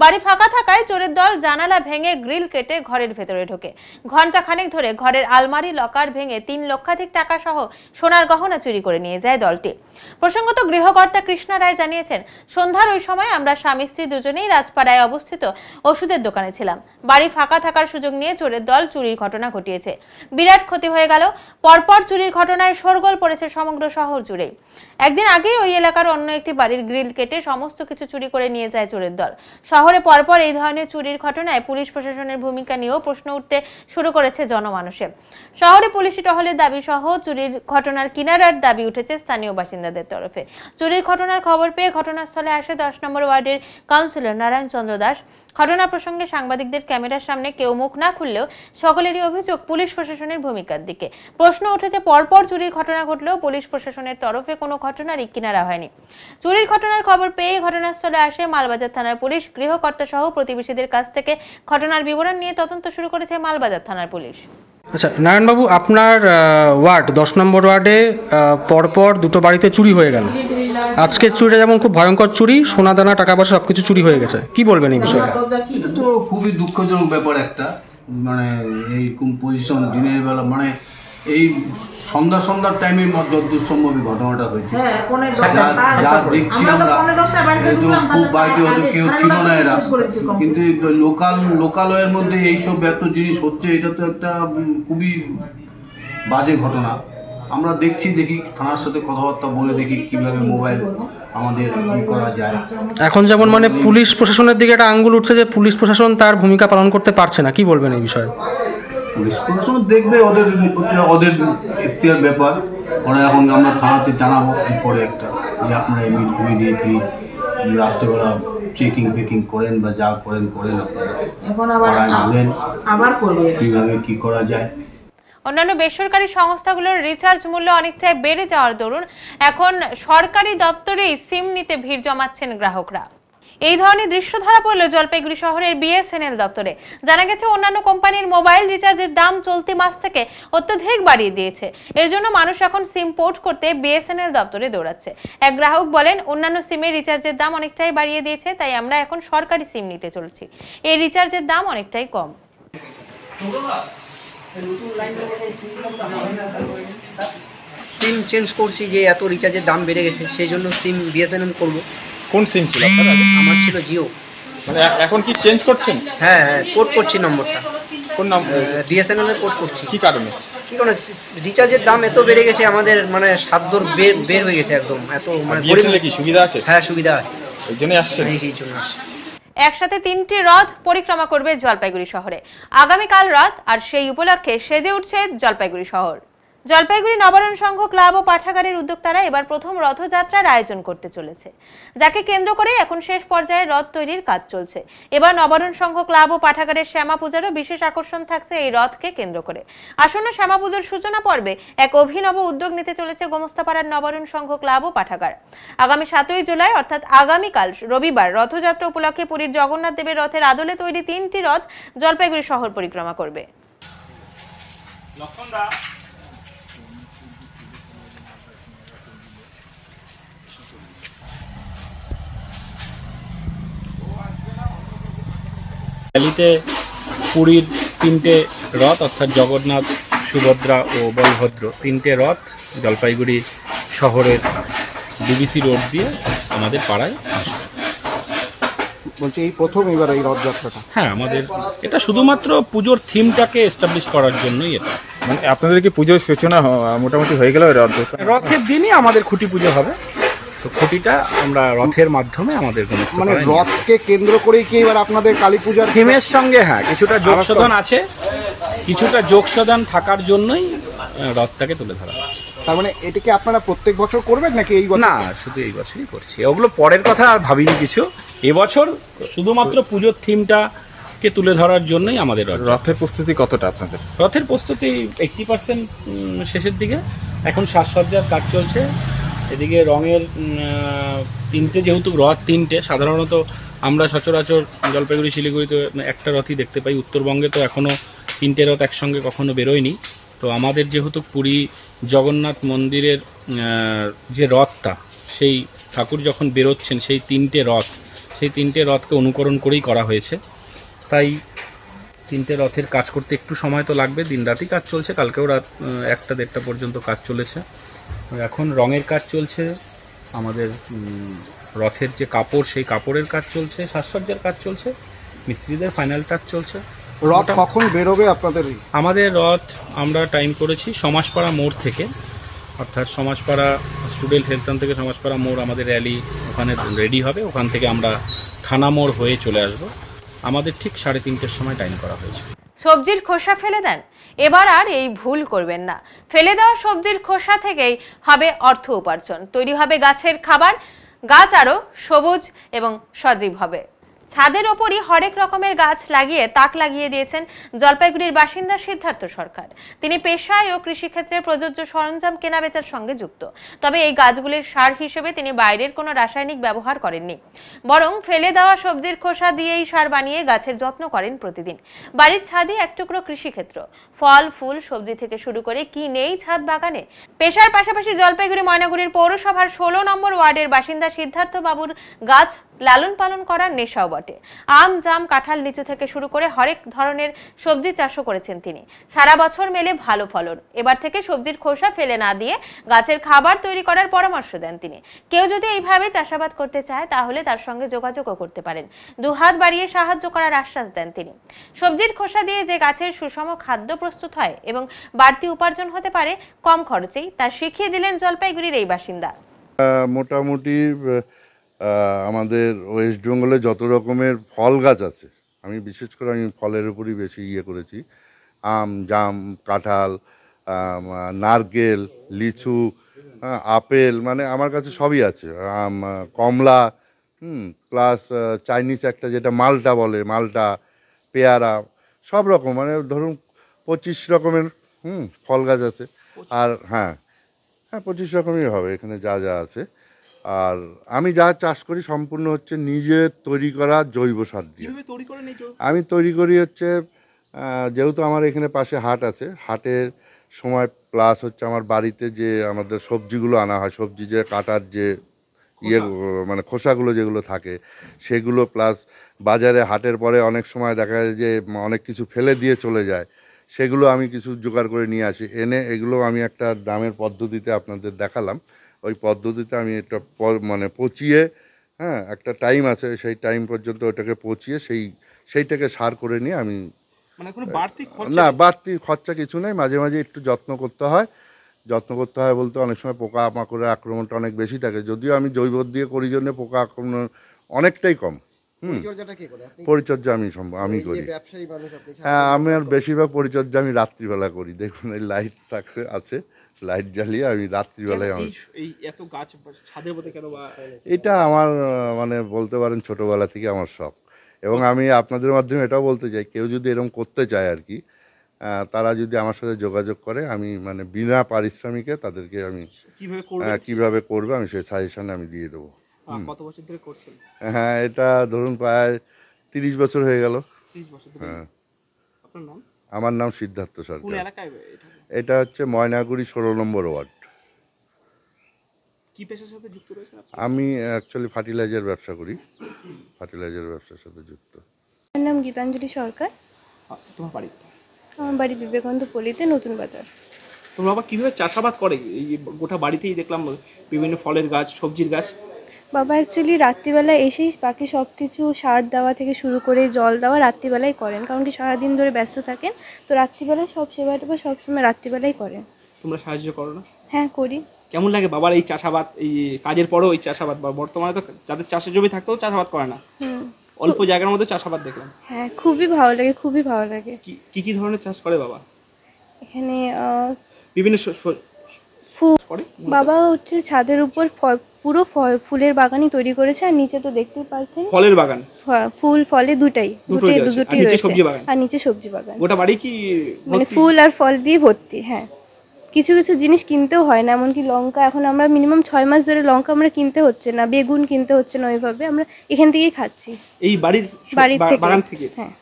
বাড়ি ফাঁকা থাকায় চোরের দল জানালা ভেঙে গ্রিল কেটে ঘরের ভেতরে ঢোকে। ঘণ্টাখানেক ধরে ঘরের আলমারি, লকার ভেঙে 3 লক্ষাধিক টাকা সহ সোনার গহনা চুরি করে নিয়ে যায় দলটি। প্রসঙ্গত গৃহকর্তা কৃষ্ণা রায় জানিয়েছেন, সন্ধ্যার ওই সময় আমরা স্বামী স্ত্রী দুজনেই রাজপাড়ায় অবস্থিত ওষুধের দোকানে ছিলাম। বাড়ি ফাঁকা থাকার সুযোগ নিয়ে চোরের দল চুরির ঘটনা ঘটিয়েছে। বিরাট ক্ষতি হয়ে গেল। পরপর চুরির ঘটনায় শোরগোল পড়েছে সমগ্র শহর জুড়ে। একদিন আগেই ওই এলাকার অন্য একটি বাড়ির গ্রিল কেটে সমস্ত কিছু চুরি করে নিয়ে যায় চোরের দল। শহরে পরপর এই ধরনের চুরির ঘটনায় পুলিশ প্রশাসনের ভূমিকা নিয়েও প্রশ্ন উঠতে শুরু করেছে জনমানুষে। শহরে পুলিশি টহলের দাবি সহ চুরির ঘটনার কিনারার দাবি উঠেছে স্থানীয় বাসিন্দাদের তরফে। চুরির ঘটনার খবর পেয়ে ঘটনাস্থলে আসে 10 নম্বর ওয়ার্ডের কাউন্সিলর নারায়ণ চন্দ্র দাস। ঘটনা প্রসঙ্গে সাংবাদিকদের ক্যামেরার সামনে কেউ মুখ না খুললেও সকলেরই অভিযোগ পুলিশ প্রশাসনের ভূমিকার দিকে। প্রশ্ন উঠেছে, পরপর চুরির ঘটনা ঘটলেও পুলিশ প্রশাসনের তরফে কোনো ঘটনারই কিনারা হয়নি। চুরির ঘটনার খবর পেয়ে ঘটনাস্থলে আসে মালবাজার থানার পুলিশ। গৃহকর্তা সহ প্রতিবেশীদের কাছ থেকে ঘটনার বিবরণ নিয়ে তদন্ত শুরু করেছে মালবাজার থানার পুলিশ। আচ্ছা নারায়ণবাবু, আপনার ওয়ার্ড 10 নম্বর ওয়ার্ডে পরপর দুটো বাড়িতে চুরি হয়ে গেল। আজকের চুরিটা যেমন খুব ভয়ঙ্কর চুরি, সোনাদানা, টাকা পয়সা সব কিছু চুরি হয়ে গেছে, কি বলবেন এই বিষয়ে? তো খুবই দুঃখজনক ব্যাপার একটা, মানে এই পজিশন দিনের বেলা, মানে এই সন্ধ্যার টাইমের যতদূর সম্ভব ঘটনাটা হয়েছে। যা দেখছি আমরা, খুব বাড়িতে হয়তো কেউ ছিল না এরা, কিন্তু লোকালয়ের মধ্যে এইসব এত জিনিস হচ্ছে, এটা তো একটা খুবই বাজে ঘটনা। আমরা দেখি থানার সাথে কথাবার্তা বলে দেখি কিভাবে মোবাইল আমাদের করা যায়। এখন যেমন মানে পুলিশ প্রশাসনের দিকে একটা আঙ্গুল উঠছে যে পুলিশ প্রশাসন তার ভূমিকা পালন করতে পারছে না, কি বলবেন এই বিষয়ে? পুলিশ প্রশাসন দেখবে, ওদের এখতিয়ার ব্যাপার। ওরা এখন আমরা থানাতে জানাবো এরপরে একটা, যে আপনারা ইমিডিয়েটলি রাত্রেবেলা চেকিং করেন বা যা করেন আপনারা আবার করবেন কিভাবে কি করা যায়। অন্যান্য বেসরকারি সংস্থাগুলোর রিচার্জ মূল্য অনেকটাই বেড়ে যাওয়ার দরুন এখন সরকারি দপ্তরেই সিম নিতে ভিড় জমাচ্ছেন গ্রাহকরা। এই ধরনের দৃশ্য ধরা পড়ল জলপাইগুড়ি শহরের বিএসএনএল দপ্তরে। জানা গেছে, অন্যান্য কোম্পানির মোবাইল রিচার্জের দাম চলতি মাস থেকে অত্যধিক বাড়িয়ে দিয়েছে। এর জন্য মানুষ এখন সিম পোর্ট করতে বিএসএনএল দপ্তরে দৌড়াচ্ছে। এক গ্রাহক বলেন, অন্যান্য সিমের রিচার্জের দাম অনেকটাই বাড়িয়ে দিয়েছে, তাই আমরা এখন সরকারি সিম নিতে চলছি। এই রিচার্জের দাম অনেকটাই কম। সিম চেঞ্জ করছি, যে এত রিচার্জের দাম বেড়ে গেছে, সেই জন্য সিম বিএসএনএল করব। কোন সিম ছিল আপনার? আমার ছিল জিও। মানে এখন কি চেঞ্জ করছেন? হ্যাঁ, পোর্ট করছি নম্বরটা। কোন নাম? বিএসএনএল এর পোর্ট করছি। কি কারণে? রিচার্জের দাম এত বেড়ে গেছে, আমাদের মানে সাধ্যর বের হয়ে গেছে একদম। এত মানে বিএসএনএল কি সুবিধা আছে? হ্যাঁ, সুবিধা আছে, এই জন্য আসছেন। এই জন্য আসছে। একসাথে 3টি রথ পরিক্রমা করবে জলপাইগুড়ি শহরে আগামীকাল রাত, আর সেই উপলক্ষে সেজে উঠছে জলপাইগুড়ি শহর। জলপাইগুড়ি নবারণ সংঘ ক্লাব ও পাঠাগারের উদ্যোক্তারা এবার প্রথম রথযাত্রার আয়োজন করতে চলেছে, যাকে কেন্দ্র করে এখন শেষ পর্যায়ে রথ তৈরির কাজ চলছে। এবার নবারণ সংঘ ক্লাব ও পাঠাগারের শ্যামা পূজারও বিশেষ আকর্ষণ থাকছে এই রথকে কেন্দ্র করে। আসন্ন শ্যামা পুজোর সূচনা পর্বে এক অভিনব উদ্যোগ নিতে চলেছে গোমস্তাপাড়ার নবারণ সংঘ ক্লাব ও পাঠাগার। আগামী 7ই জুলাই অর্থাৎ আগামীকাল রবিবার রথযাত্রা উপলক্ষে পুরীর জগন্নাথ দেবের রথের আদলে তৈরি 3টি রথ জলপাইগুড়ি শহর পরিক্রমা করবে। র্যালিতে পুরীর 3টে রথ অর্থাৎ জগন্নাথ, সুভদ্রা ও বলভদ্র 3টে রথ জলপাইগুড়ি শহরের বিবিসি রোড দিয়ে আমাদের পাড়ায় আসবে। বলছি এই প্রথম এবার এই রথযাত্রাটা? হ্যাঁ, আমাদের এটা শুধুমাত্র পুজোর থিমটাকে এস্টাবলিশ করার জন্যই এটা। মানে আপনাদের কি পুজোর সূচনা মোটামুটি হয়ে গেল? রথের দিনই আমাদের খুঁটি পুজো হবে, তো খুঁটিটা আমরা রথের মাধ্যমে আমাদের মানে রথকে কেন্দ্র করেই কি এবার আপনাদের কালী পূজার থিমের সঙ্গে হ্যাঁ কিছুটা যোগসাধন আছে, কিছুটা যোগসাধন থাকার জন্যই রথটাকে তুলে ধরা। তার মানে এটাকে আপনারা প্রত্যেক বছর করবেন নাকি এই বছর? না, শুধু এই বছরই করছি, ওগুলো পরের কথা আর ভাবিনি কিছু। এবছর শুধুমাত্র পুজোর থিমটাকে তুলে ধরার জন্যই আমাদের রথের প্রস্তুতি কতটা আপনাদের? রথের প্রস্তুতি 80% শেষের দিকে, এখন সাজসজ্জার কাজ চলছে। এদিকে রঙের 3টে, যেহেতু রথ 3টে, সাধারণত আমরা সচরাচর জলপাইগুড়ি শিলিগুড়িতে একটা রথই দেখতে পাই, উত্তরবঙ্গে তো এখনও 3টে রথ একসঙ্গে কখনো বেরোয়নি। তো আমাদের যেহেতু পুরী জগন্নাথ মন্দিরের যে রথটা, সেই ঠাকুর যখন বেরোচ্ছেন সেই 3টে রথ, সেই 3টে রথকে অনুকরণ করেই করা হয়েছে। তাই 3টে রথের কাজ করতে একটু সময় তো লাগবে, দিনরাতই কাজ চলছে, কালকেও রাত 1টা-1:30 পর্যন্ত কাজ চলেছে। এখন রঙের কাজ চলছে, আমাদের রথের যে কাপড় সেই কাপড়ের কাজ চলছে, সাজসজ্জার কাজ চলছে, মিস্ত্রিদের ফাইনাল টাচ চলছে। রথ কখন বেরোবে আপনাদের? আমাদের রথ আমরা টাইম করেছি সমাজপাড়া মোড় থেকে, অর্থাৎ সমাজপাড়া স্টুডেন্ট হেলথ থেকে সমাজপাড়া মোড় আমাদের র্যালি ওখানে রেডি হবে, ওখান থেকে আমরা থানা মোড় হয়ে চলে আসব। আমাদের ঠিক 3:30টার সময় টাইম করা হয়েছে। সবজির খোসা ফেলে দেন, এবার আর এই ভুল করবেন না। ফেলে দেওয়া সবজির খোসা থেকেই হবে অর্থ উপার্জন, তৈরি হবে গাছের খাবার, গাছ আরো সবুজ এবং সজীব হবে। ছাদের ওপরই হরেক রকমের গাছ লাগিয়ে তাক লাগিয়ে দিয়েছেন জলপাইগুড়ির বাসিন্দা সিদ্ধার্থ সরকার। তিনি পেশায় ও কৃষিক্ষেত্রে প্রযোজ্য সরঞ্জাম কেনাবেচার সঙ্গে যুক্ত। তবে এই গাছগুলির সার হিসেবে তিনি বাইরের কোনো রাসায়নিক ব্যবহার করেননি, বরং ফেলে দেওয়া সবজির খোসা দিয়েই সার বানিয়ে গাছের যত্ন করেন প্রতিদিন। বাড়ির ছাদে এক টুকরো কৃষিক্ষেত্র, ফল ফুল সবজি থেকে শুরু করে কি নেই ছাদ বাগানে। পেশার পাশাপাশি জলপাইগুড়ি ময়নাগুড়ির পৌরসভার 16 নম্বর ওয়ার্ডের বাসিন্দা সিদ্ধার্থ বাবুর গাছ লালন পালন করার নেশাও বটে। আম, জাম, কাঁঠাল, লিচু থেকে শুরু করে হরেক ধরনের সবজি চাষও করেছেন তিনি। সারা বছর মেলে ভালো ফলন। এবার থেকে সবজির খোসা ফেলে না দিয়ে গাছের খাবার তৈরি করার পরামর্শ দেন তিনি। কেউ যদি এইভাবে চাষাবাদ করতে চায় তাহলে তার সঙ্গে যোগাযোগও করতে পারেন। দুহাত বাড়িয়ে সাহায্য করার আশ্বাস দেন তিনি। সবজির খোসা দিয়ে যে গাছের সুষম খাদ্য প্রস্তুত হয় এবং বাড়তি উপার্জন হতে পারে কম খরচেই, তা শিখিয়ে দিলেন জলপাইগুড়ির এই বাসিন্দা। মোটামুটি আমাদের ওয়েস্ট বেঙ্গলে যত রকমের ফল গাছ আছে, আমি বিশেষ করে ফলের উপরই বেশি করেছি। আম, জাম, কাঁঠাল, নারকেল, লিচু, আপেল, মানে আমার কাছে সবই আছে। কমলা, প্লাস চাইনিজ একটা যেটা মালটা বলে, মালটা, পেয়ারা, সব রকম, মানে ধরুন 25 রকমের ফল গাছ আছে। আর হ্যাঁ 25 রকমই হবে এখানে যা যা আছে। আর আমি যা চাষ করি সম্পূর্ণ হচ্ছে নিজের তৈরি করা জৈব সার দিয়ে। আমি তৈরি করি হচ্ছে, যেহেতু আমার এখানে পাশে হাট আছে, হাটের সময় প্লাস হচ্ছে আমার বাড়িতে যে আমাদের সবজিগুলো আনা হয়, সবজি যে কাটার যে মানে খোসাগুলো যেগুলো থাকে সেগুলো, প্লাস বাজারে হাটের পরে অনেক সময় দেখা যায় যে অনেক কিছু ফেলে দিয়ে চলে যায়, সেগুলো আমি কিছু জোগাড় করে নিয়ে আসি, এনে এগুলো আমি একটা দামের পদ্ধতিতে আপনাদের দেখালাম। ওই পদ্ধতিতে আমি এটা মানে পচিয়ে, একটা টাইম আছে, সেই টাইম পর্যন্ত ওটাকে পচিয়ে সেইটাকে সার করে নিয়ে আমি, না বাড়তি খরচা কিছু নেই। মাঝে মাঝে একটু যত্ন করতে হয় বলতে অনেক সময় পোকা মাকড়ের আক্রমণটা অনেক বেশি থাকে, যদিও আমি জৈব দিয়ে করি জন্য পোকা আক্রমণ অনেকটাই কম। পরিচর্যাটা কে করে? আপনি? পরিচর্যা আমি করি। ব্যবসায়ী মানুষ আপনি। হ্যাঁ, আমি আর বেশিরভাগ পরিচর্যা আমি রাত্রিবেলা করি। দেখুন এই লাইট আছে, লাইট জ্বালিয়ে আমি রাত্রিবেলায় এই এত গাছ ছাদের মধ্যে কেন? এটা আমার মানে বলতে পারেন ছোটবেলা থেকে আমার শখ, এবং আমি আপনাদের মাধ্যমে এটাও বলতে চাই, কেউ যদি এরকম করতে চায় আর কি, তারা যদি আমার সাথে যোগাযোগ করে, আমি মানে বিনা পারিশ্রমিকে তাদেরকে আমি কিভাবে করবে আমি সেই সাজেশন আমি দিয়ে দেবো। কত বছর ধরে করছেন? হ্যাঁ, এটা ধরুন প্রায় 30 বছর হয়ে গেল। 30 বছর ধরে। হ্যাঁ। আপনার নাম? আমার নাম সিদ্ধার্থ সরকার। কোন এলাকায় এটা? এটা হচ্ছে ময়নাগুড়ি 16 নম্বর ওয়ার্ড। কি পেশার সাথে যুক্ত রয়েছেন আপনি? আমি অ্যাকচুয়ালি ফার্টিলাইজার ব্যবসা করি, ফার্টিলাইজার ব্যবসার সাথে যুক্ত। আমার নাম গীতাঞ্জলি সরকার। তোমার বাড়ি? আমার বাড়ি বিবেকানন্দ পল্লীতে, নতুন বাজার। তোমার বাবা কিভাবে চাষাবাদ করে? এই গোটা বাড়িতেই দেখলাম বিভিন্ন ফলের গাছ, সবজির গাছ। বাবা অ্যাকচুয়ালি রাত্রিবেলা এসেই বাকি সব কিছু সার দেওয়া থেকে শুরু করে জল দেওয়া রাত্রিবেলাই করেন, কারণ কি সারাদিন ধরে ব্যস্ত থাকেন, তো রাত্রিবেলায় সব সেবাটা সবসময় রাত্রিবেলাই করেন। তোমরা সাহায্য করো না? হ্যাঁ, করি। কেমন লাগে বাবার এই চাষাবাদ, এই কাজের পরেও এই চাষাবাদ? বর্তমানে তো যাদের চাষের জমি থাকতেও চাষাবাদ করে না, অল্প জায়গার মধ্যে চাষাবাদ দেখলাম। হ্যাঁ, খুবই ভালো লাগে, খুবই ভালো লাগে। কি ধরনের চাষ করে বাবা এখানে? বিভিন্ন ফুল। বাবা হচ্ছে ছাদের উপর পুরো ফুলের বাগানই তৈরি করেছে, আর নিচে তো দেখতেই পাচ্ছেন ফলের বাগান। হ্যাঁ, ফুল ফলে দুটোই রয়েছে, আর নিচে সবজি বাগান। গোটা বাড়ি কি মানে ফুল আর ফল দিয়ে ভর্তি। হ্যাঁ, কিছু কিছু জিনিস কিনতেও হয় না, এমনকি লঙ্কা এখন আমরা মিনিমাম 6 মাস ধরে লঙ্কা আমরা কিনতে হচ্ছে না, বেগুন কিনতে হচ্ছে না, ওইভাবে আমরা এখান থেকেই খাচ্ছি, এই বাড়ির বাগান থেকে। হ্যাঁ।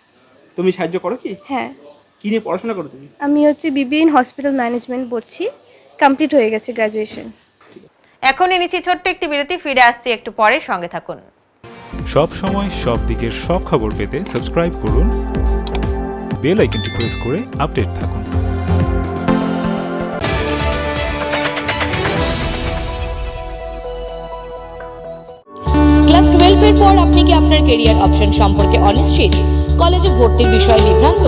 তুমি সাহায্য করো কি? হ্যাঁ। কি নিয়ে পড়াশোনা করো তুমি? আমি হচ্ছে বিবিএ ইন হসপিটাল ম্যানেজমেন্ট পড়ছি, কমপ্লিট হয়ে গেছে গ্র্যাজুয়েশন। এখনই নিচ্ছি ছোট্ট একটি বিরতি, ফিরে আসছি একটু পরে, সঙ্গে থাকুন। সব সময় সব দিকের সব খবর পেতে সাবস্ক্রাইব করুন, বেল আইকনটি প্রেস করে আপডেট থাকুন। ক্লাস 12 এর পর আপনি কি আপনার ক্যারিয়ার অপশন সম্পর্কে অনিশ্চিত? কলেজে ভর্তির বিষয়ে বিভ্রান্ত?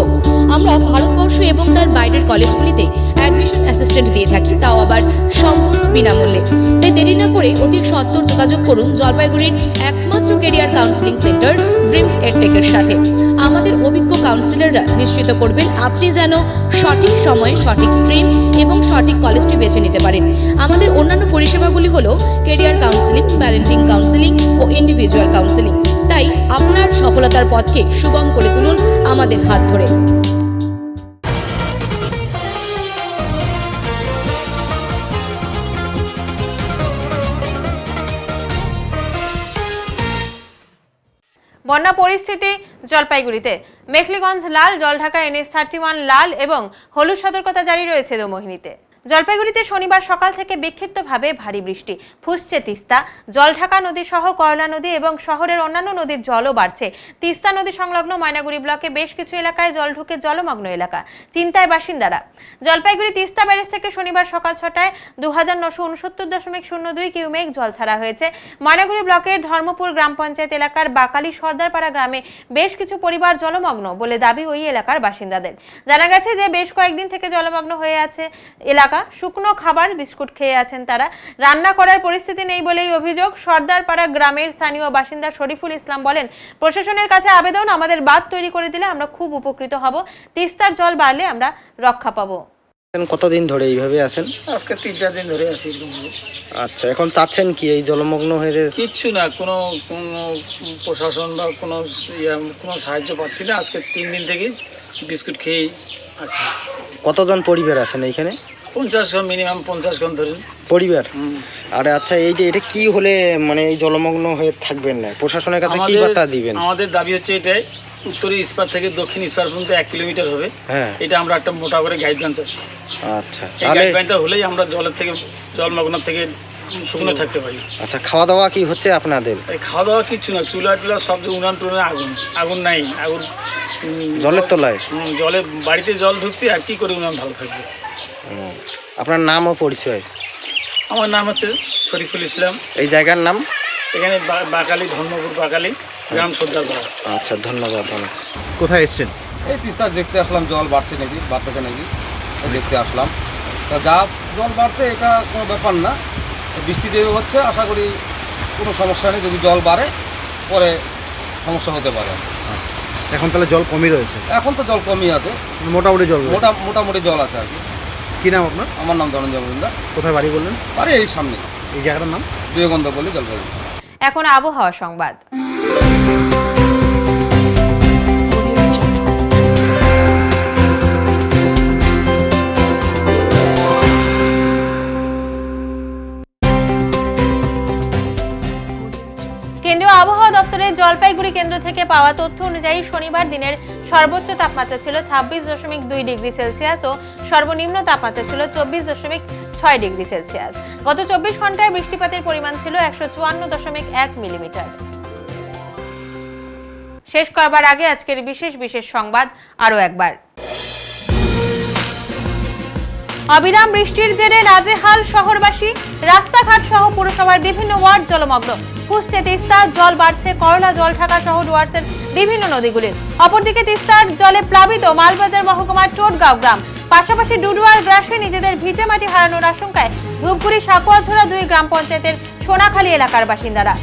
আমরা ভারতবর্ষ এবং তার বাইরের কলেজগুলিতে অ্যাডমিশন অ্যাসিস্ট্যান্ট দিয়ে থাকি, তাও আবার সম্পূর্ণ বিনামূল্যে। তাই দেরি না করে অতি সত্বর যোগাযোগ করুন জলপাইগুড়ির একমাত্র ক্যারিয়ার কাউন্সেলিং সেন্টার ড্রিমস এডটেকের সাথে। আমাদের অভিজ্ঞ কাউন্সিলররা নিশ্চিত করবেন আপনি যেন সঠিক সময়ে সঠিক স্ট্রিম এবং সঠিক কলেজটি বেছে নিতে পারেন। আমাদের অন্যান্য পরিষেবাগুলি হলো ক্যারিয়ার কাউন্সেলিং, প্যারেন্টিং কাউন্সেলিং ও ইন্ডিভিজুয়াল কাউন্সেলিং। তাই আপনার সফলতার পথকে সুগম করে তুলুন আমাদের হাত ধরে। বন্যা পরিস্থিতি জলপাইগুড়িতে। মেখলিগঞ্জ লাল, জলঢাকা NH31 লাল এবং হলুদ সতর্কতা জারি রয়েছে দোমোহিনীতে। জলপাইগুড়িতে শনিবার সকাল থেকে বিক্ষিপ্তভাবে ভারী বৃষ্টি, ফুঁসছে তিস্তা। জলঢাকা নদী সহ করলা নদী এবং শহরের অন্যান্য নদীর জলও বাড়ছে। তিস্তা নদী সংলগ্ন ময়নাগুড়ি ব্লকে বেশ কিছু এলাকায় জল ঢুকে জলমগ্ন এলাকা, চিন্তায় বাসিন্দারা। জলপাইগুড়ি তিস্তা ব্যারেজ থেকে শনিবার সকাল 6টায় 2969.02 কিউমেক জল ছাড়া হয়েছে। ময়নাগুড়ি ব্লকের ধর্মপুর গ্রাম পঞ্চায়েত এলাকার বাকালি সর্দারপাড়া গ্রামে বেশ কিছু পরিবার জলমগ্ন বলে দাবি ওই এলাকার বাসিন্দাদের। জানা গেছে যে বেশ কয়েকদিন থেকে জলমগ্ন হয়ে আছে এলাকা। শুকনো খাবার, বিস্কুট খেয়ে আছেন তারা। রান্না করার পরিস্থিতি নেই বলেই অভিযোগ। সর্দারপাড়া গ্রামের স্থানীয় বাসিন্দা শরীফুল ইসলাম বলেন, প্রশাসনের কাছে আবেদন, আমাদের বাঁধ তৈরি করে দিলে আমরা খুব উপকৃত হব। তিস্তার জল বাড়লে আমরা রক্ষা পাবো। কতদিন ধরে এইভাবে আছেন? আজকে 3-4 দিন ধরে আছি। আচ্ছা, এখন চাচ্ছেন কি এই জলমগ্ন হয়ে? কিচ্ছু না, কোনো প্রশাসন বা কোনো সাহায্য পাচ্ছি না। আজকে 3 দিন থেকে বিস্কুট খেয়েই আছি। কতজন পরিবার আছেন এইখানে? 50 জন, মিনিমাম 50 জন ধরেন পরিবার। আরে আচ্ছা, এই যে এটা কি হলে মানে এই জলমগ্ন হয়ে থাকবেন না, প্রশাসনের কাছে কি বার্তা দিবেন? আমাদের দাবি হচ্ছে এটাই, উত্তরে ইস্পাত থেকে দক্ষিণ ইস্পাত পর্যন্ত 1 কিলোমিটার হবে। হ্যাঁ, এটা আমরা একটা মোটা করে গাইডলাইন চাচ্ছি। আচ্ছা, এই গাইডলাইনটা হলেই আমরা জলের থেকে, জলমগ্ন থেকে শুকনো থাকতে পারি। আচ্ছা, খাওয়া দাওয়া কি হচ্ছে আপনাদের? খাওয়া দাওয়া কিচ্ছু না, চুলা টুলা সব উনান টুনানে আগুন নাই, আগুন জলের তলায়। জলে বাড়িতে জল ঢুকছে, আর কি করে উনান ভালো থাকবে। আপনার নাম ও পরিচয়? আমার নাম হচ্ছে শরীফুল ইসলাম। এই জায়গার নাম? এখানে বাকালি, ধর্মপুর বাকালি, গ্রাম সর্দারপাড়া। আচ্ছা, ধন্যবাদ। কোথায় এসছেন? এই তিস্তা দেখতে আসলাম, জল বাড়ছে নাকি, বাড়তেছে নাকি দেখতে আসলাম। তা যা জল বাড়ছে এটা কোনো ব্যাপার না, বৃষ্টি দেবে হচ্ছে, আশা করি কোনো সমস্যা নেই। যদি জল বাড়ে পরে সমস্যা হতে পারে। এখন তাহলে জল কমই রয়েছে? এখন তো জল কমই আছে, মোটামুটি জল মোটামুটি জল আছে আর কি। কী নাম আপনার? আমার নাম ধনঞ্জয় মজুমদার। কোথায় বাড়ি বললেন? বাড়ি এই সামনে। এই জায়গাটার নাম? বিবেকানন্দপল্লী, জলপাইগুড়ি। এখন আবহাওয়া সংবাদ। কেন্দ্রীয় আবহাওয়া দপ্তরের জলপাইগুড়ি কেন্দ্র থেকে পাওয়া তথ্য অনুযায়ী শনিবার দিনের সর্বোচ্চ তাপমাত্রা ছিল 26.2 ডিগ্রি সেলসিয়াস ও সর্বনিম্ন তাপমাত্রা ছিল 24.6 ডিগ্রি সেলসিয়াস। গত 24 ঘন্টায় বৃষ্টিপাতের পরিমাণ ছিল 154.1 মিলিমিটার। শেষ করবার আগে আজকের বিশেষ সংবাদ আরো একবার। অবিরাম বৃষ্টির জেরে নাজেহাল শহরবাসী, রাস্তাঘাট সহ পুরসভার বিভিন্ন ওয়ার্ড জলমগ্ন। ফুসছে তিস্তা, জল বাড়ছে করলা, জলঢাকা সহ ডুয়ার্সের বিভিন্ন নদীগুলির। অপরদিকে তিস্তার জলে প্লাবিত মালবাজার মহকুমার টোটগাঁও গ্রাম। পাশাপাশি ডুডুয়ার গ্রাসে নিজেদের ভিটে মাটি হারানোর আশঙ্কায় ধূপগুড়ি সাকুয়াঝোড়া 2 গ্রাম পঞ্চায়েতের সোনাখালী এলাকার বাসিন্দারা।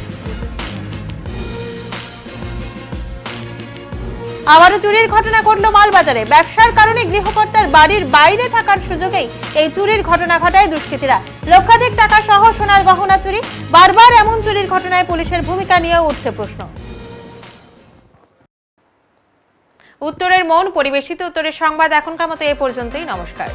আবারও চুরির ঘটনা ঘটল মালবাজারে। ব্যবসার কারণে গৃহকর্তার বাড়ির বাইরে থাকার সুযোগেই এই চুরির ঘটনা ঘটায় দুষ্কৃতীরা। লক্ষাধিক টাকা সহ সোনার গহনা চুরি। বারবার এমন চুরির ঘটনায় পুলিশের ভূমিকা নিয়েও উঠছে প্রশ্ন। উত্তরের মন পরিবেশিত উত্তরের সংবাদ এখনকার মতো এ পর্যন্তই। নমস্কার।